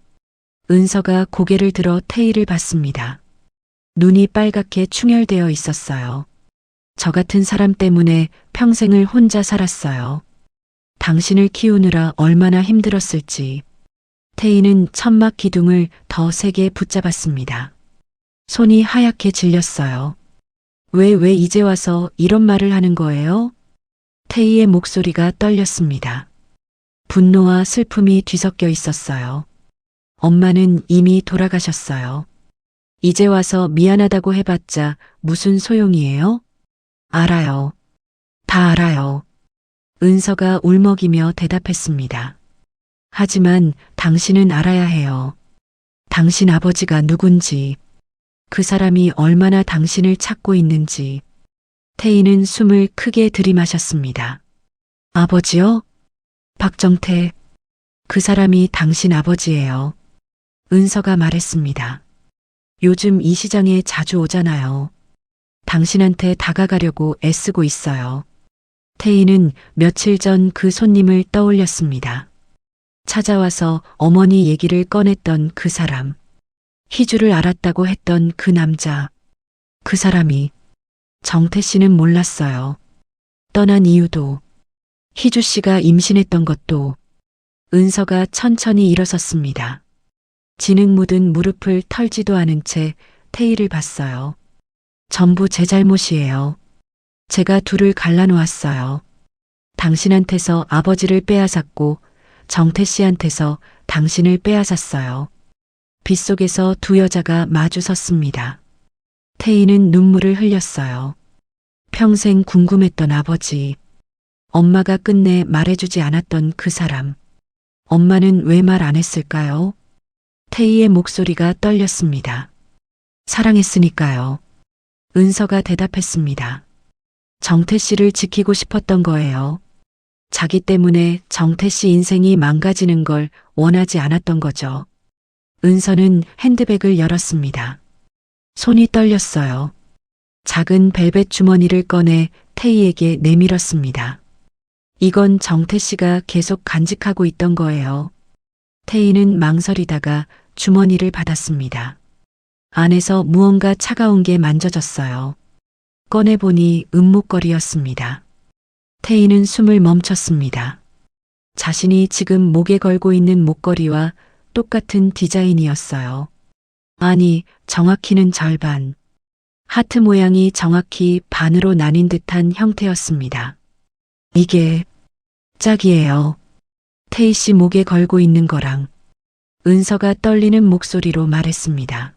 은서가 고개를 들어 태희를 봤습니다. 눈이 빨갛게 충혈되어 있었어요. 저 같은 사람 때문에 평생을 혼자 살았어요. 당신을 키우느라 얼마나 힘들었을지. 태희는 천막 기둥을 더 세게 붙잡았습니다. 손이 하얗게 질렸어요. 왜 이제 와서 이런 말을 하는 거예요? 태희의 목소리가 떨렸습니다. 분노와 슬픔이 뒤섞여 있었어요. 엄마는 이미 돌아가셨어요. 이제 와서 미안하다고 해봤자 무슨 소용이에요? 알아요. 다 알아요. 은서가 울먹이며 대답했습니다. 하지만 당신은 알아야 해요. 당신 아버지가 누군지, 그 사람이 얼마나 당신을 찾고 있는지. 태희는 숨을 크게 들이마셨습니다. 아버지요? 박정태, 그 사람이 당신 아버지예요. 은서가 말했습니다. 요즘 이 시장에 자주 오잖아요. 당신한테 다가가려고 애쓰고 있어요. 태희는 며칠 전 그 손님을 떠올렸습니다. 찾아와서 어머니 얘기를 꺼냈던 그 사람. 희주를 알았다고 했던 그 남자. 그 사람이. 정태 씨는 몰랐어요. 떠난 이유도, 희주 씨가 임신했던 것도. 은서가 천천히 일어섰습니다. 진흙 묻은 무릎을 털지도 않은 채 태희를 봤어요. 전부 제 잘못이에요. 제가 둘을 갈라놓았어요. 당신한테서 아버지를 빼앗았고 정태 씨한테서 당신을 빼앗았어요. 빗속에서 두 여자가 마주 섰습니다. 태희는 눈물을 흘렸어요. 평생 궁금했던 아버지. 엄마가 끝내 말해주지 않았던 그 사람. 엄마는 왜 말 안 했을까요? 태희의 목소리가 떨렸습니다. 사랑했으니까요. 은서가 대답했습니다. 정태 씨를 지키고 싶었던 거예요. 자기 때문에 정태 씨 인생이 망가지는 걸 원하지 않았던 거죠. 은서는 핸드백을 열었습니다. 손이 떨렸어요. 작은 벨벳 주머니를 꺼내 태희에게 내밀었습니다. 이건 정태 씨가 계속 간직하고 있던 거예요. 태희는 망설이다가 주머니를 받았습니다. 안에서 무언가 차가운 게 만져졌어요. 꺼내보니 은목걸이였습니다. 태희는 숨을 멈췄습니다. 자신이 지금 목에 걸고 있는 목걸이와 똑같은 디자인이었어요. 아니, 정확히는 절반. 하트 모양이 정확히 반으로 나뉜 듯한 형태였습니다. 이게 짝이에요. 태희 씨 목에 걸고 있는 거랑. 은서가 떨리는 목소리로 말했습니다.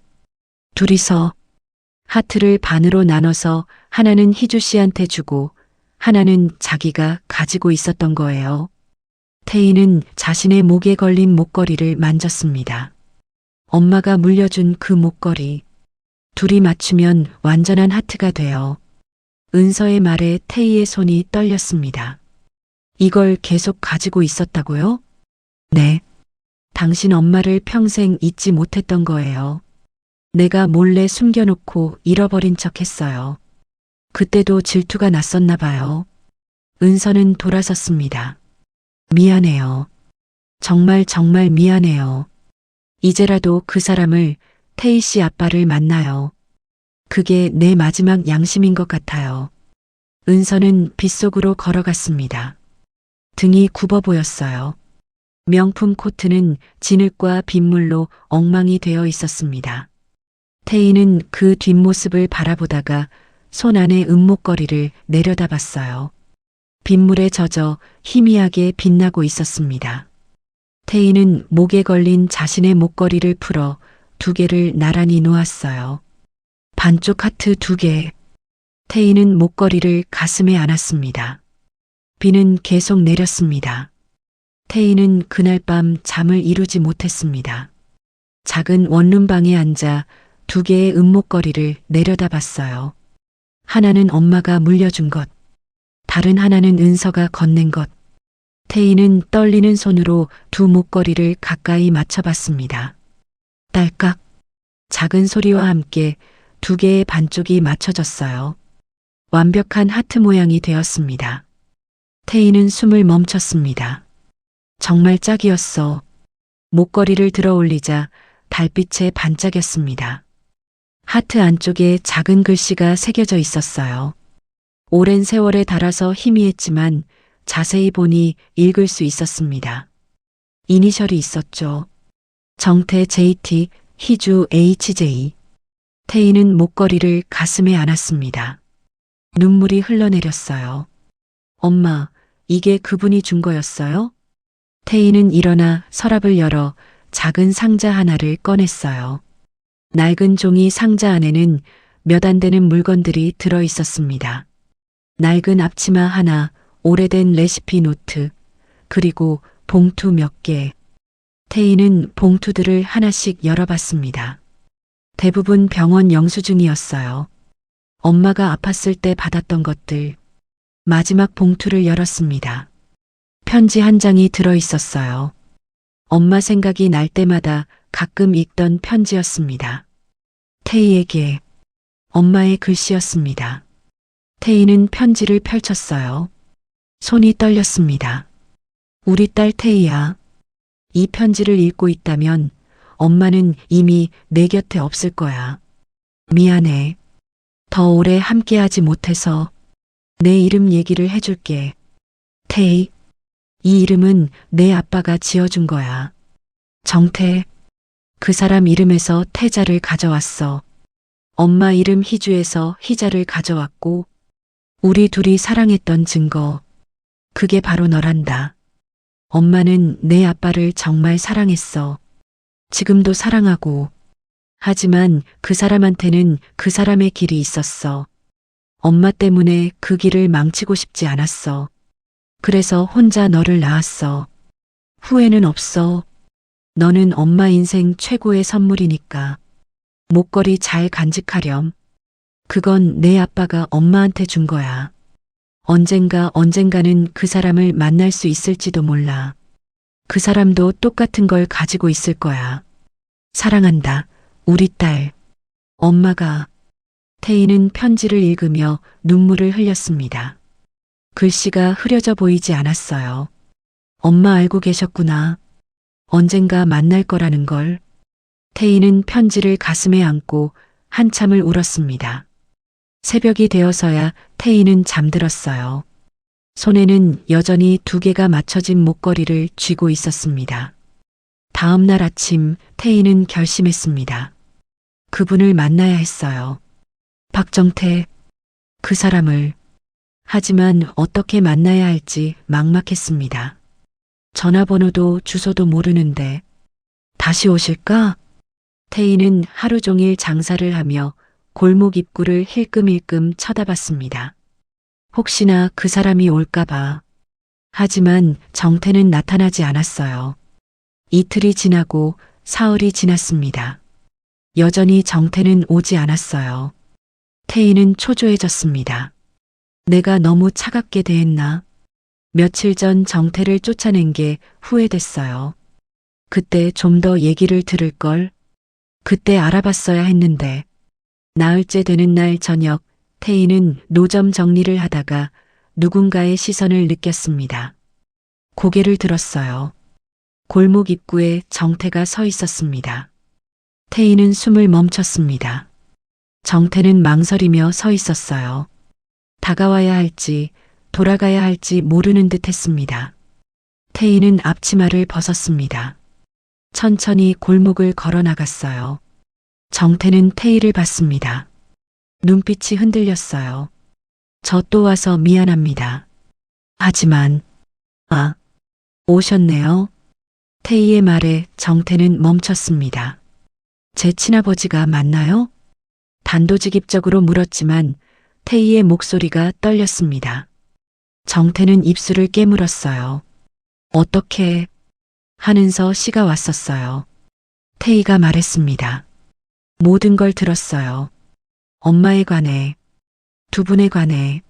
둘이서 하트를 반으로 나눠서 하나는 희주 씨한테 주고 하나는 자기가 가지고 있었던 거예요. 태희는 자신의 목에 걸린 목걸이를 만졌습니다. 엄마가 물려준 그 목걸이. 둘이 맞추면 완전한 하트가 돼요. 은서의 말에 태희의 손이 떨렸습니다. 이걸 계속 가지고 있었다고요? 네. 당신 엄마를 평생 잊지 못했던 거예요. 내가 몰래 숨겨놓고 잃어버린 척 했어요. 그때도 질투가 났었나 봐요. 은서는 돌아섰습니다. 미안해요. 정말 정말 미안해요. 이제라도 그 사람을 태희 씨 아빠를 만나요. 그게 내 마지막 양심인 것 같아요. 은서는 빗속으로 걸어갔습니다. 등이 굽어 보였어요. 명품 코트는 진흙과 빗물로 엉망이 되어 있었습니다. 태희는 그 뒷모습을 바라보다가 손 안에 은목걸이를 내려다봤어요. 빗물에 젖어 희미하게 빛나고 있었습니다. 태희는 목에 걸린 자신의 목걸이를 풀어 2개를 나란히 놓았어요. 반쪽 하트 2개. 태희는 목걸이를 가슴에 안았습니다. 비는 계속 내렸습니다. 태희는 그날 밤 잠을 이루지 못했습니다. 작은 원룸방에 앉아 2개의 은목걸이를 내려다봤어요. 하나는 엄마가 물려준 것, 다른 하나는 은서가 건넨 것. 태희는 떨리는 손으로 2 목걸이를 가까이 맞춰봤습니다. 딸깍. 작은 소리와 함께 2개의 반쪽이 맞춰졌어요. 완벽한 하트 모양이 되었습니다. 태희는 숨을 멈췄습니다. 정말 짝이었어. 목걸이를 들어 올리자 달빛에 반짝였습니다. 하트 안쪽에 작은 글씨가 새겨져 있었어요. 오랜 세월에 달아서 희미했지만 자세히 보니 읽을 수 있었습니다. 이니셜이 있었죠. 정태 JT, 희주 HJ. 태희는 목걸이를 가슴에 안았습니다. 눈물이 흘러내렸어요. 엄마, 이게 그분이 준 거였어요? 태희는 일어나 서랍을 열어 작은 상자 하나를 꺼냈어요. 낡은 종이 상자 안에는 몇 안 되는 물건들이 들어 있었습니다. 낡은 앞치마 하나, 오래된 레시피 노트, 그리고 봉투 몇 개. 태희는 봉투들을 하나씩 열어봤습니다. 대부분 병원 영수증이었어요. 엄마가 아팠을 때 받았던 것들. 마지막 봉투를 열었습니다. 편지 한 장이 들어 있었어요. 엄마 생각이 날 때마다 가끔 읽던 편지였습니다. 태희에게. 엄마의 글씨였습니다. 태희는 편지를 펼쳤어요. 손이 떨렸습니다. 우리 딸 태희야. 이 편지를 읽고 있다면 엄마는 이미 내 곁에 없을 거야. 미안해. 더 오래 함께하지 못해서 내 이름 얘기를 해줄게. 태희. 이 이름은 내 아빠가 지어준 거야. 정태. 그 사람 이름에서 태자를 가져왔어. 엄마 이름 희주에서 희자를 가져왔고 우리 둘이 사랑했던 증거. 그게 바로 너란다. 엄마는 내 아빠를 정말 사랑했어. 지금도 사랑하고. 하지만 그 사람한테는 그 사람의 길이 있었어. 엄마 때문에 그 길을 망치고 싶지 않았어. 그래서 혼자 너를 낳았어. 후회는 없어. 너는 엄마 인생 최고의 선물이니까. 목걸이 잘 간직하렴. 그건 내 아빠가 엄마한테 준 거야. 언젠가는 그 사람을 만날 수 있을지도 몰라. 그 사람도 똑같은 걸 가지고 있을 거야. 사랑한다, 우리 딸. 엄마가. 태희는 편지를 읽으며 눈물을 흘렸습니다. 글씨가 흐려져 보이지 않았어요. 엄마 알고 계셨구나. 언젠가 만날 거라는 걸. 태희는 편지를 가슴에 안고 한참을 울었습니다. 새벽이 되어서야 태희는 잠들었어요. 손에는 여전히 2개가 맞춰진 목걸이를 쥐고 있었습니다. 다음 날 아침 태희는 결심했습니다. 그분을 만나야 했어요. 박정태, 그 사람을. 하지만 어떻게 만나야 할지 막막했습니다. 전화번호도 주소도 모르는데 다시 오실까? 태희는 하루 종일 장사를 하며 골목 입구를 힐끔힐끔 쳐다봤습니다. 혹시나 그 사람이 올까봐. 하지만 정태는 나타나지 않았어요. 이틀이 지나고 사흘이 지났습니다. 여전히 정태는 오지 않았어요. 태희는 초조해졌습니다. 내가 너무 차갑게 대했나? 며칠 전 정태를 쫓아낸 게 후회됐어요. 그때 좀 더 얘기를 들을 걸. 그때 알아봤어야 했는데. 나흘째 되는 날 저녁, 태희는 노점 정리를 하다가 누군가의 시선을 느꼈습니다. 고개를 들었어요. 골목 입구에 정태가 서 있었습니다. 태희는 숨을 멈췄습니다. 정태는 망설이며 서 있었어요. 다가와야 할지 돌아가야 할지 모르는 듯 했습니다. 태희는 앞치마를 벗었습니다. 천천히 골목을 걸어 나갔어요. 정태는 태희를 봤습니다. 눈빛이 흔들렸어요. 저 또 와서 미안합니다. 하지만, 오셨네요. 태희의 말에 정태는 멈췄습니다. 제 친아버지가 맞나요? 단도직입적으로 물었지만 태희의 목소리가 떨렸습니다. 정태는 입술을 깨물었어요. 어떻게 하는서 시가 왔었어요. 태희가 말했습니다. 모든 걸 들었어요. 엄마에 관해, 2분에 관해.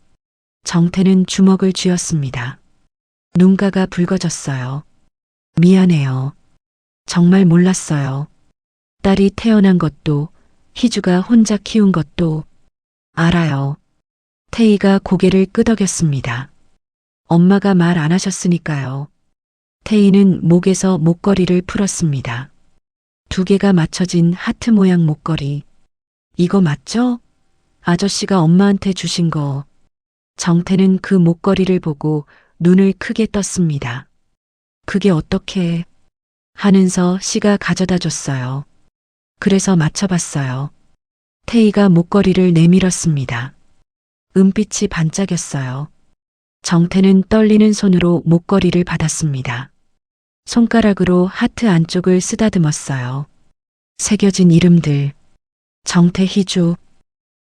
정태는 주먹을 쥐었습니다. 눈가가 붉어졌어요. 미안해요. 정말 몰랐어요. 딸이 태어난 것도, 희주가 혼자 키운 것도 알아요. 태희가 고개를 끄덕였습니다. 엄마가 말 안 하셨으니까요. 태희는 목에서 목걸이를 풀었습니다. 2개가 맞춰진 하트 모양 목걸이. 이거 맞죠? 아저씨가 엄마한테 주신 거. 정태는 그 목걸이를 보고 눈을 크게 떴습니다. 그게 어떻게 하는서 씨가 가져다 줬어요. 그래서 맞춰봤어요. 태희가 목걸이를 내밀었습니다. 은빛이 반짝였어요. 정태는 떨리는 손으로 목걸이를 받았습니다. 손가락으로 하트 안쪽을 쓰다듬었어요. 새겨진 이름들. 정태 희주.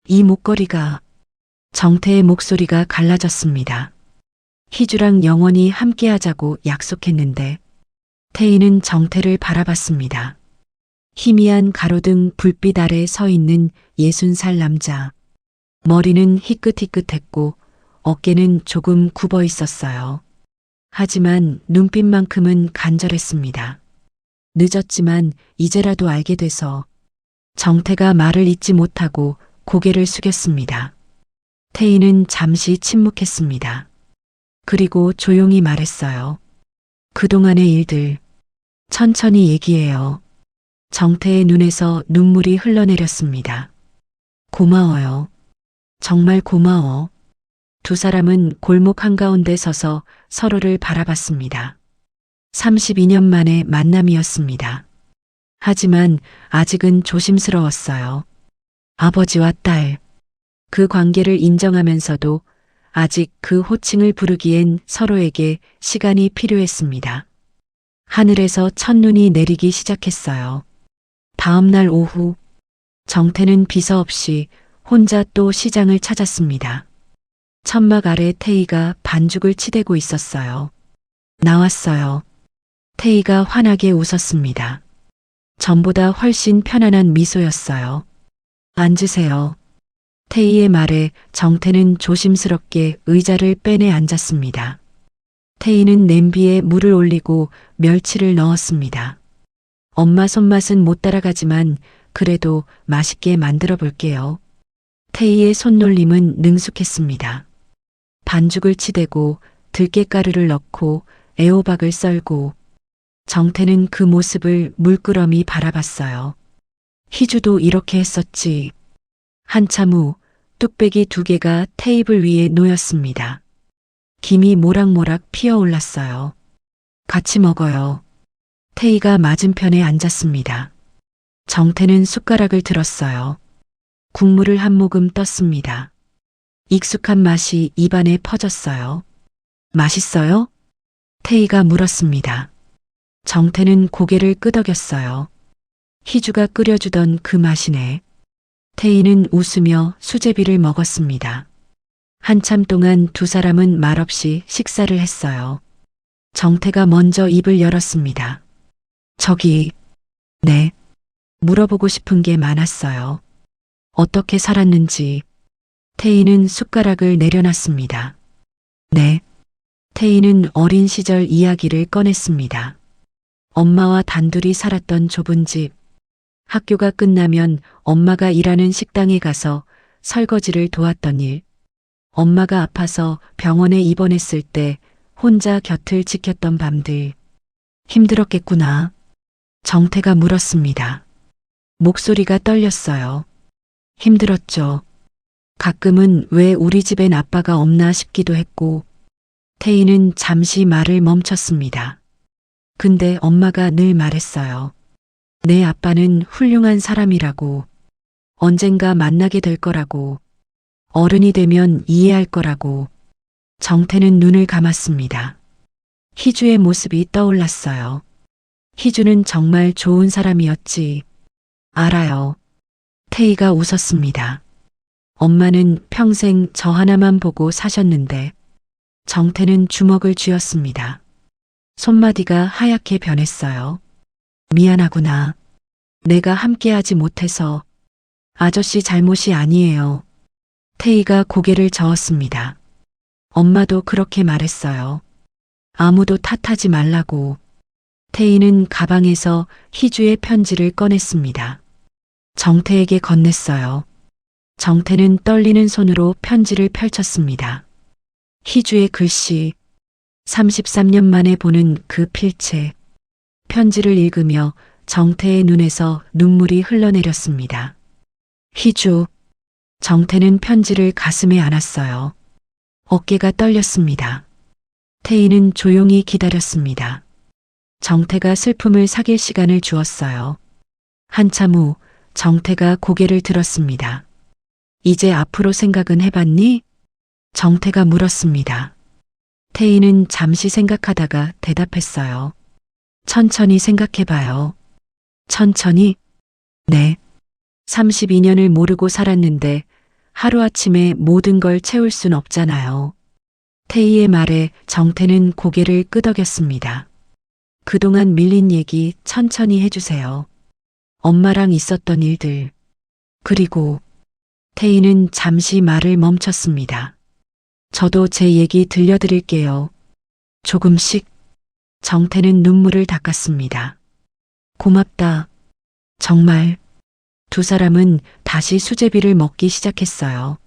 이 목걸이가. 정태의 목소리가 갈라졌습니다. 희주랑 영원히 함께하자고 약속했는데. 태희는 정태를 바라봤습니다. 희미한 가로등 불빛 아래 서 있는 60살 남자. 머리는 희끗희끗했고 어깨는 조금 굽어 있었어요. 하지만 눈빛만큼은 간절했습니다. 늦었지만 이제라도 알게 돼서. 정태가 말을 잇지 못하고 고개를 숙였습니다. 태희는 잠시 침묵했습니다. 그리고 조용히 말했어요. 그동안의 일들 천천히 얘기해요. 정태의 눈에서 눈물이 흘러내렸습니다. 고마워요. 정말 고마워. 2 사람은 골목 한가운데 서서 서로를 바라봤습니다. 32년 만의 만남이었습니다. 하지만 아직은 조심스러웠어요. 아버지와 딸. 그 관계를 인정하면서도 아직 그 호칭을 부르기엔 서로에게 시간이 필요했습니다. 하늘에서 첫눈이 내리기 시작했어요. 다음 날 오후, 정태는 비서 없이 혼자 또 시장을 찾았습니다. 천막 아래 태희가 반죽을 치대고 있었어요. 나왔어요. 태희가 환하게 웃었습니다. 전보다 훨씬 편안한 미소였어요. 앉으세요. 태희의 말에 정태는 조심스럽게 의자를 빼내 앉았습니다. 태희는 냄비에 물을 올리고 멸치를 넣었습니다. 엄마 손맛은 못 따라가지만 그래도 맛있게 만들어 볼게요. 태희의 손놀림은 능숙했습니다. 반죽을 치대고 들깨가루를 넣고 애호박을 썰고 정태는 그 모습을 물끄러미 바라봤어요. 희주도 이렇게 했었지. 한참 후 뚝배기 2개가 테이블 위에 놓였습니다. 김이 모락모락 피어올랐어요. 같이 먹어요. 태희가 맞은편에 앉았습니다. 정태는 숟가락을 들었어요. 국물을 한 모금 떴습니다. 익숙한 맛이 입안에 퍼졌어요. 맛있어요? 태희가 물었습니다. 정태는 고개를 끄덕였어요. 희주가 끓여주던 그 맛이네. 태희는 웃으며 수제비를 먹었습니다. 한참 동안 두 사람은 말없이 식사를 했어요. 정태가 먼저 입을 열었습니다. 네. 물어보고 싶은 게 많았어요. 어떻게 살았는지. 태희는 숟가락을 내려놨습니다. 네. 태희는 어린 시절 이야기를 꺼냈습니다. 엄마와 단둘이 살았던 좁은 집. 학교가 끝나면 엄마가 일하는 식당에 가서 설거지를 도왔던 일. 엄마가 아파서 병원에 입원했을 때 혼자 곁을 지켰던 밤들. 힘들었겠구나. 정태가 물었습니다. 목소리가 떨렸어요. 힘들었죠. 가끔은 왜 우리 집엔 아빠가 없나 싶기도 했고. 태희는 잠시 말을 멈췄습니다. 근데 엄마가 늘 말했어요. 내 아빠는 훌륭한 사람이라고. 언젠가 만나게 될 거라고. 어른이 되면 이해할 거라고. 정태는 눈을 감았습니다. 희주의 모습이 떠올랐어요. 희주는 정말 좋은 사람이었지. 알아요. 태희가 웃었습니다. 엄마는 평생 저 하나만 보고 사셨는데. 정태는 주먹을 쥐었습니다. 손마디가 하얗게 변했어요. 미안하구나. 내가 함께하지 못해서. 아저씨 잘못이 아니에요. 태희가 고개를 저었습니다. 엄마도 그렇게 말했어요. 아무도 탓하지 말라고. 태희는 가방에서 희주의 편지를 꺼냈습니다. 정태에게 건넸어요. 정태는 떨리는 손으로 편지를 펼쳤습니다. 희주의 글씨. 33년 만에 보는 그 필체. 편지를 읽으며 정태의 눈에서 눈물이 흘러내렸습니다. 희주. 정태는 편지를 가슴에 안았어요. 어깨가 떨렸습니다. 태희는 조용히 기다렸습니다. 정태가 슬픔을 사귈 시간을 주었어요. 한참 후 정태가 고개를 들었습니다. 이제 앞으로 생각은 해봤니? 정태가 물었습니다. 태희는 잠시 생각하다가 대답했어요. 천천히 생각해봐요. 천천히? 네. 32년을 모르고 살았는데 하루아침에 모든 걸 채울 순 없잖아요. 태희의 말에 정태는 고개를 끄덕였습니다. 그동안 밀린 얘기 천천히 해주세요. 엄마랑 있었던 일들. 그리고 태희는 잠시 말을 멈췄습니다. 저도 제 얘기 들려드릴게요. 조금씩. 정태는 눈물을 닦았습니다. 고맙다. 정말. 두 사람은 다시 수제비를 먹기 시작했어요.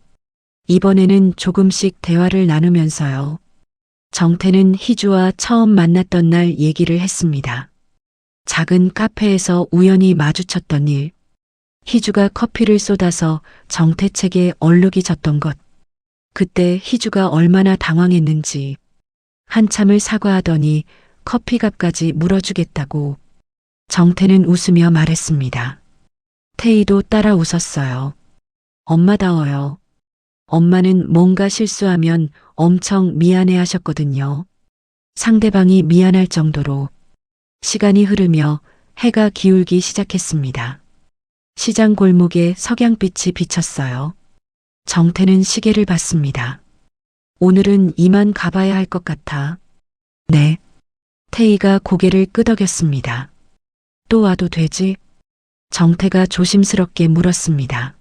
이번에는 조금씩 대화를 나누면서요. 정태는 희주와 처음 만났던 날 얘기를 했습니다. 작은 카페에서 우연히 마주쳤던 일. 희주가 커피를 쏟아서 정태 책에 얼룩이 졌던 것. 그때 희주가 얼마나 당황했는지. 한참을 사과하더니 커피값까지 물어주겠다고. 정태는 웃으며 말했습니다. 태희도 따라 웃었어요. 엄마다워요. 엄마는 뭔가 실수하면 엄청 미안해 하셨거든요. 상대방이 미안할 정도로. 시간이 흐르며 해가 기울기 시작했습니다. 시장 골목에 석양빛이 비쳤어요. 정태는 시계를 봤습니다. 오늘은 이만 가봐야 할 것 같아. 네. 태희가 고개를 끄덕였습니다. 또 와도 되지? 정태가 조심스럽게 물었습니다.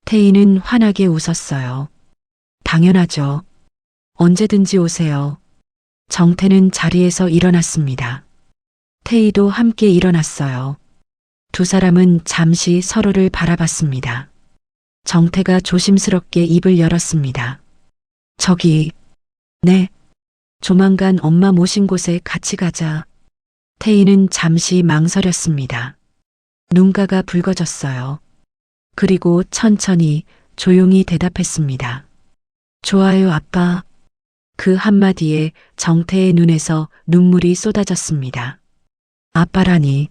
태희는 환하게 웃었어요. 당연하죠. 언제든지 오세요. 정태는 자리에서 일어났습니다. 태희도 함께 일어났어요. 두 사람은 잠시 서로를 바라봤습니다. 정태가 조심스럽게 입을 열었습니다. 저기, 네. 조만간 엄마 모신 곳에 같이 가자. 태희는 잠시 망설였습니다. 눈가가 붉어졌어요. 그리고 천천히 조용히 대답했습니다. 좋아요, 아빠. 그 한마디에 정태의 눈에서 눈물이 쏟아졌습니다. 아빠라니.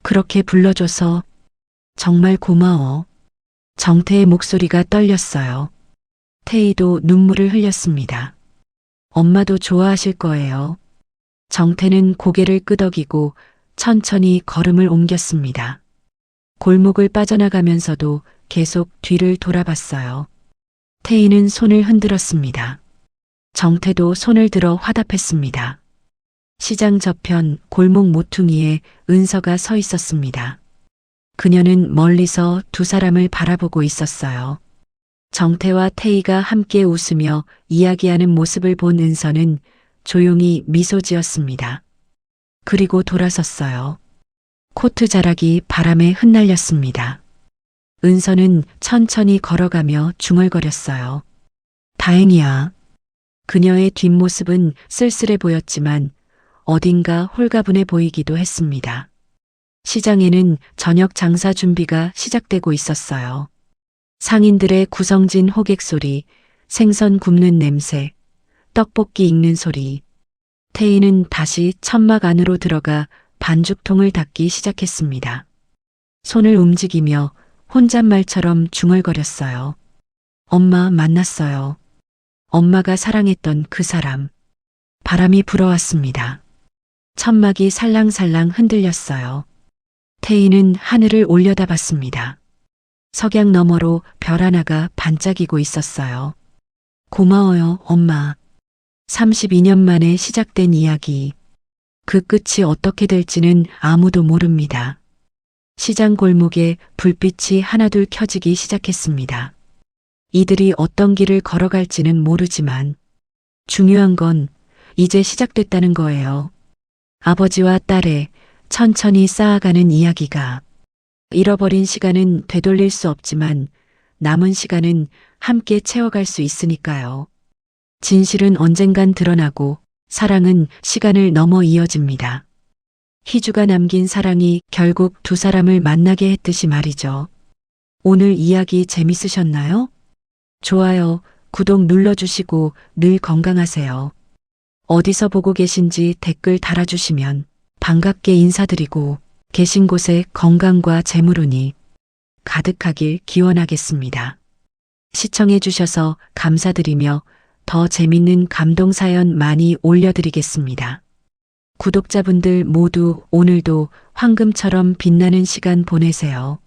그렇게 불러줘서 정말 고마워. 정태의 목소리가 떨렸어요. 태희도 눈물을 흘렸습니다. 엄마도 좋아하실 거예요. 정태는 고개를 끄덕이고 천천히 걸음을 옮겼습니다. 골목을 빠져나가면서도 계속 뒤를 돌아봤어요. 태희는 손을 흔들었습니다. 정태도 손을 들어 화답했습니다. 시장 저편 골목 모퉁이에 은서가 서 있었습니다. 그녀는 멀리서 두 사람을 바라보고 있었어요. 정태와 태희가 함께 웃으며 이야기하는 모습을 본 은서는 조용히 미소 지었습니다. 그리고 돌아섰어요. 코트 자락이 바람에 흩날렸습니다. 은서는 천천히 걸어가며 중얼거렸어요. 다행이야. 그녀의 뒷모습은 쓸쓸해 보였지만 어딘가 홀가분해 보이기도 했습니다. 시장에는 저녁 장사 준비가 시작되고 있었어요. 상인들의 구성진 호객 소리, 생선 굽는 냄새, 떡볶이 익는 소리. 태희는 다시 천막 안으로 들어가 반죽통을 닦기 시작했습니다. 손을 움직이며 혼잣말처럼 중얼거렸어요. 엄마 만났어요. 엄마가 사랑했던 그 사람. 바람이 불어왔습니다. 천막이 살랑살랑 흔들렸어요. 태희는 하늘을 올려다봤습니다. 석양 너머로 별 하나가 반짝이고 있었어요. 고마워요, 엄마. 32년 만에 시작된 이야기. 그 끝이 어떻게 될지는 아무도 모릅니다. 시장 골목에 불빛이 하나둘 켜지기 시작했습니다. 이들이 어떤 길을 걸어갈지는 모르지만 중요한 건 이제 시작됐다는 거예요. 아버지와 딸의 천천히 쌓아가는 이야기가. 잃어버린 시간은 되돌릴 수 없지만 남은 시간은 함께 채워갈 수 있으니까요. 진실은 언젠간 드러나고 사랑은 시간을 넘어 이어집니다. 희주가 남긴 사랑이 결국 두 사람을 만나게 했듯이 말이죠. 오늘 이야기 재밌으셨나요? 좋아요, 구독 눌러주시고 늘 건강하세요. 어디서 보고 계신지 댓글 달아주시면 반갑게 인사드리고 계신 곳에 건강과 재물운이 가득하길 기원하겠습니다. 시청해주셔서 감사드리며 더 재밌는 감동사연 많이 올려드리겠습니다. 구독자분들 모두 오늘도 황금처럼 빛나는 시간 보내세요.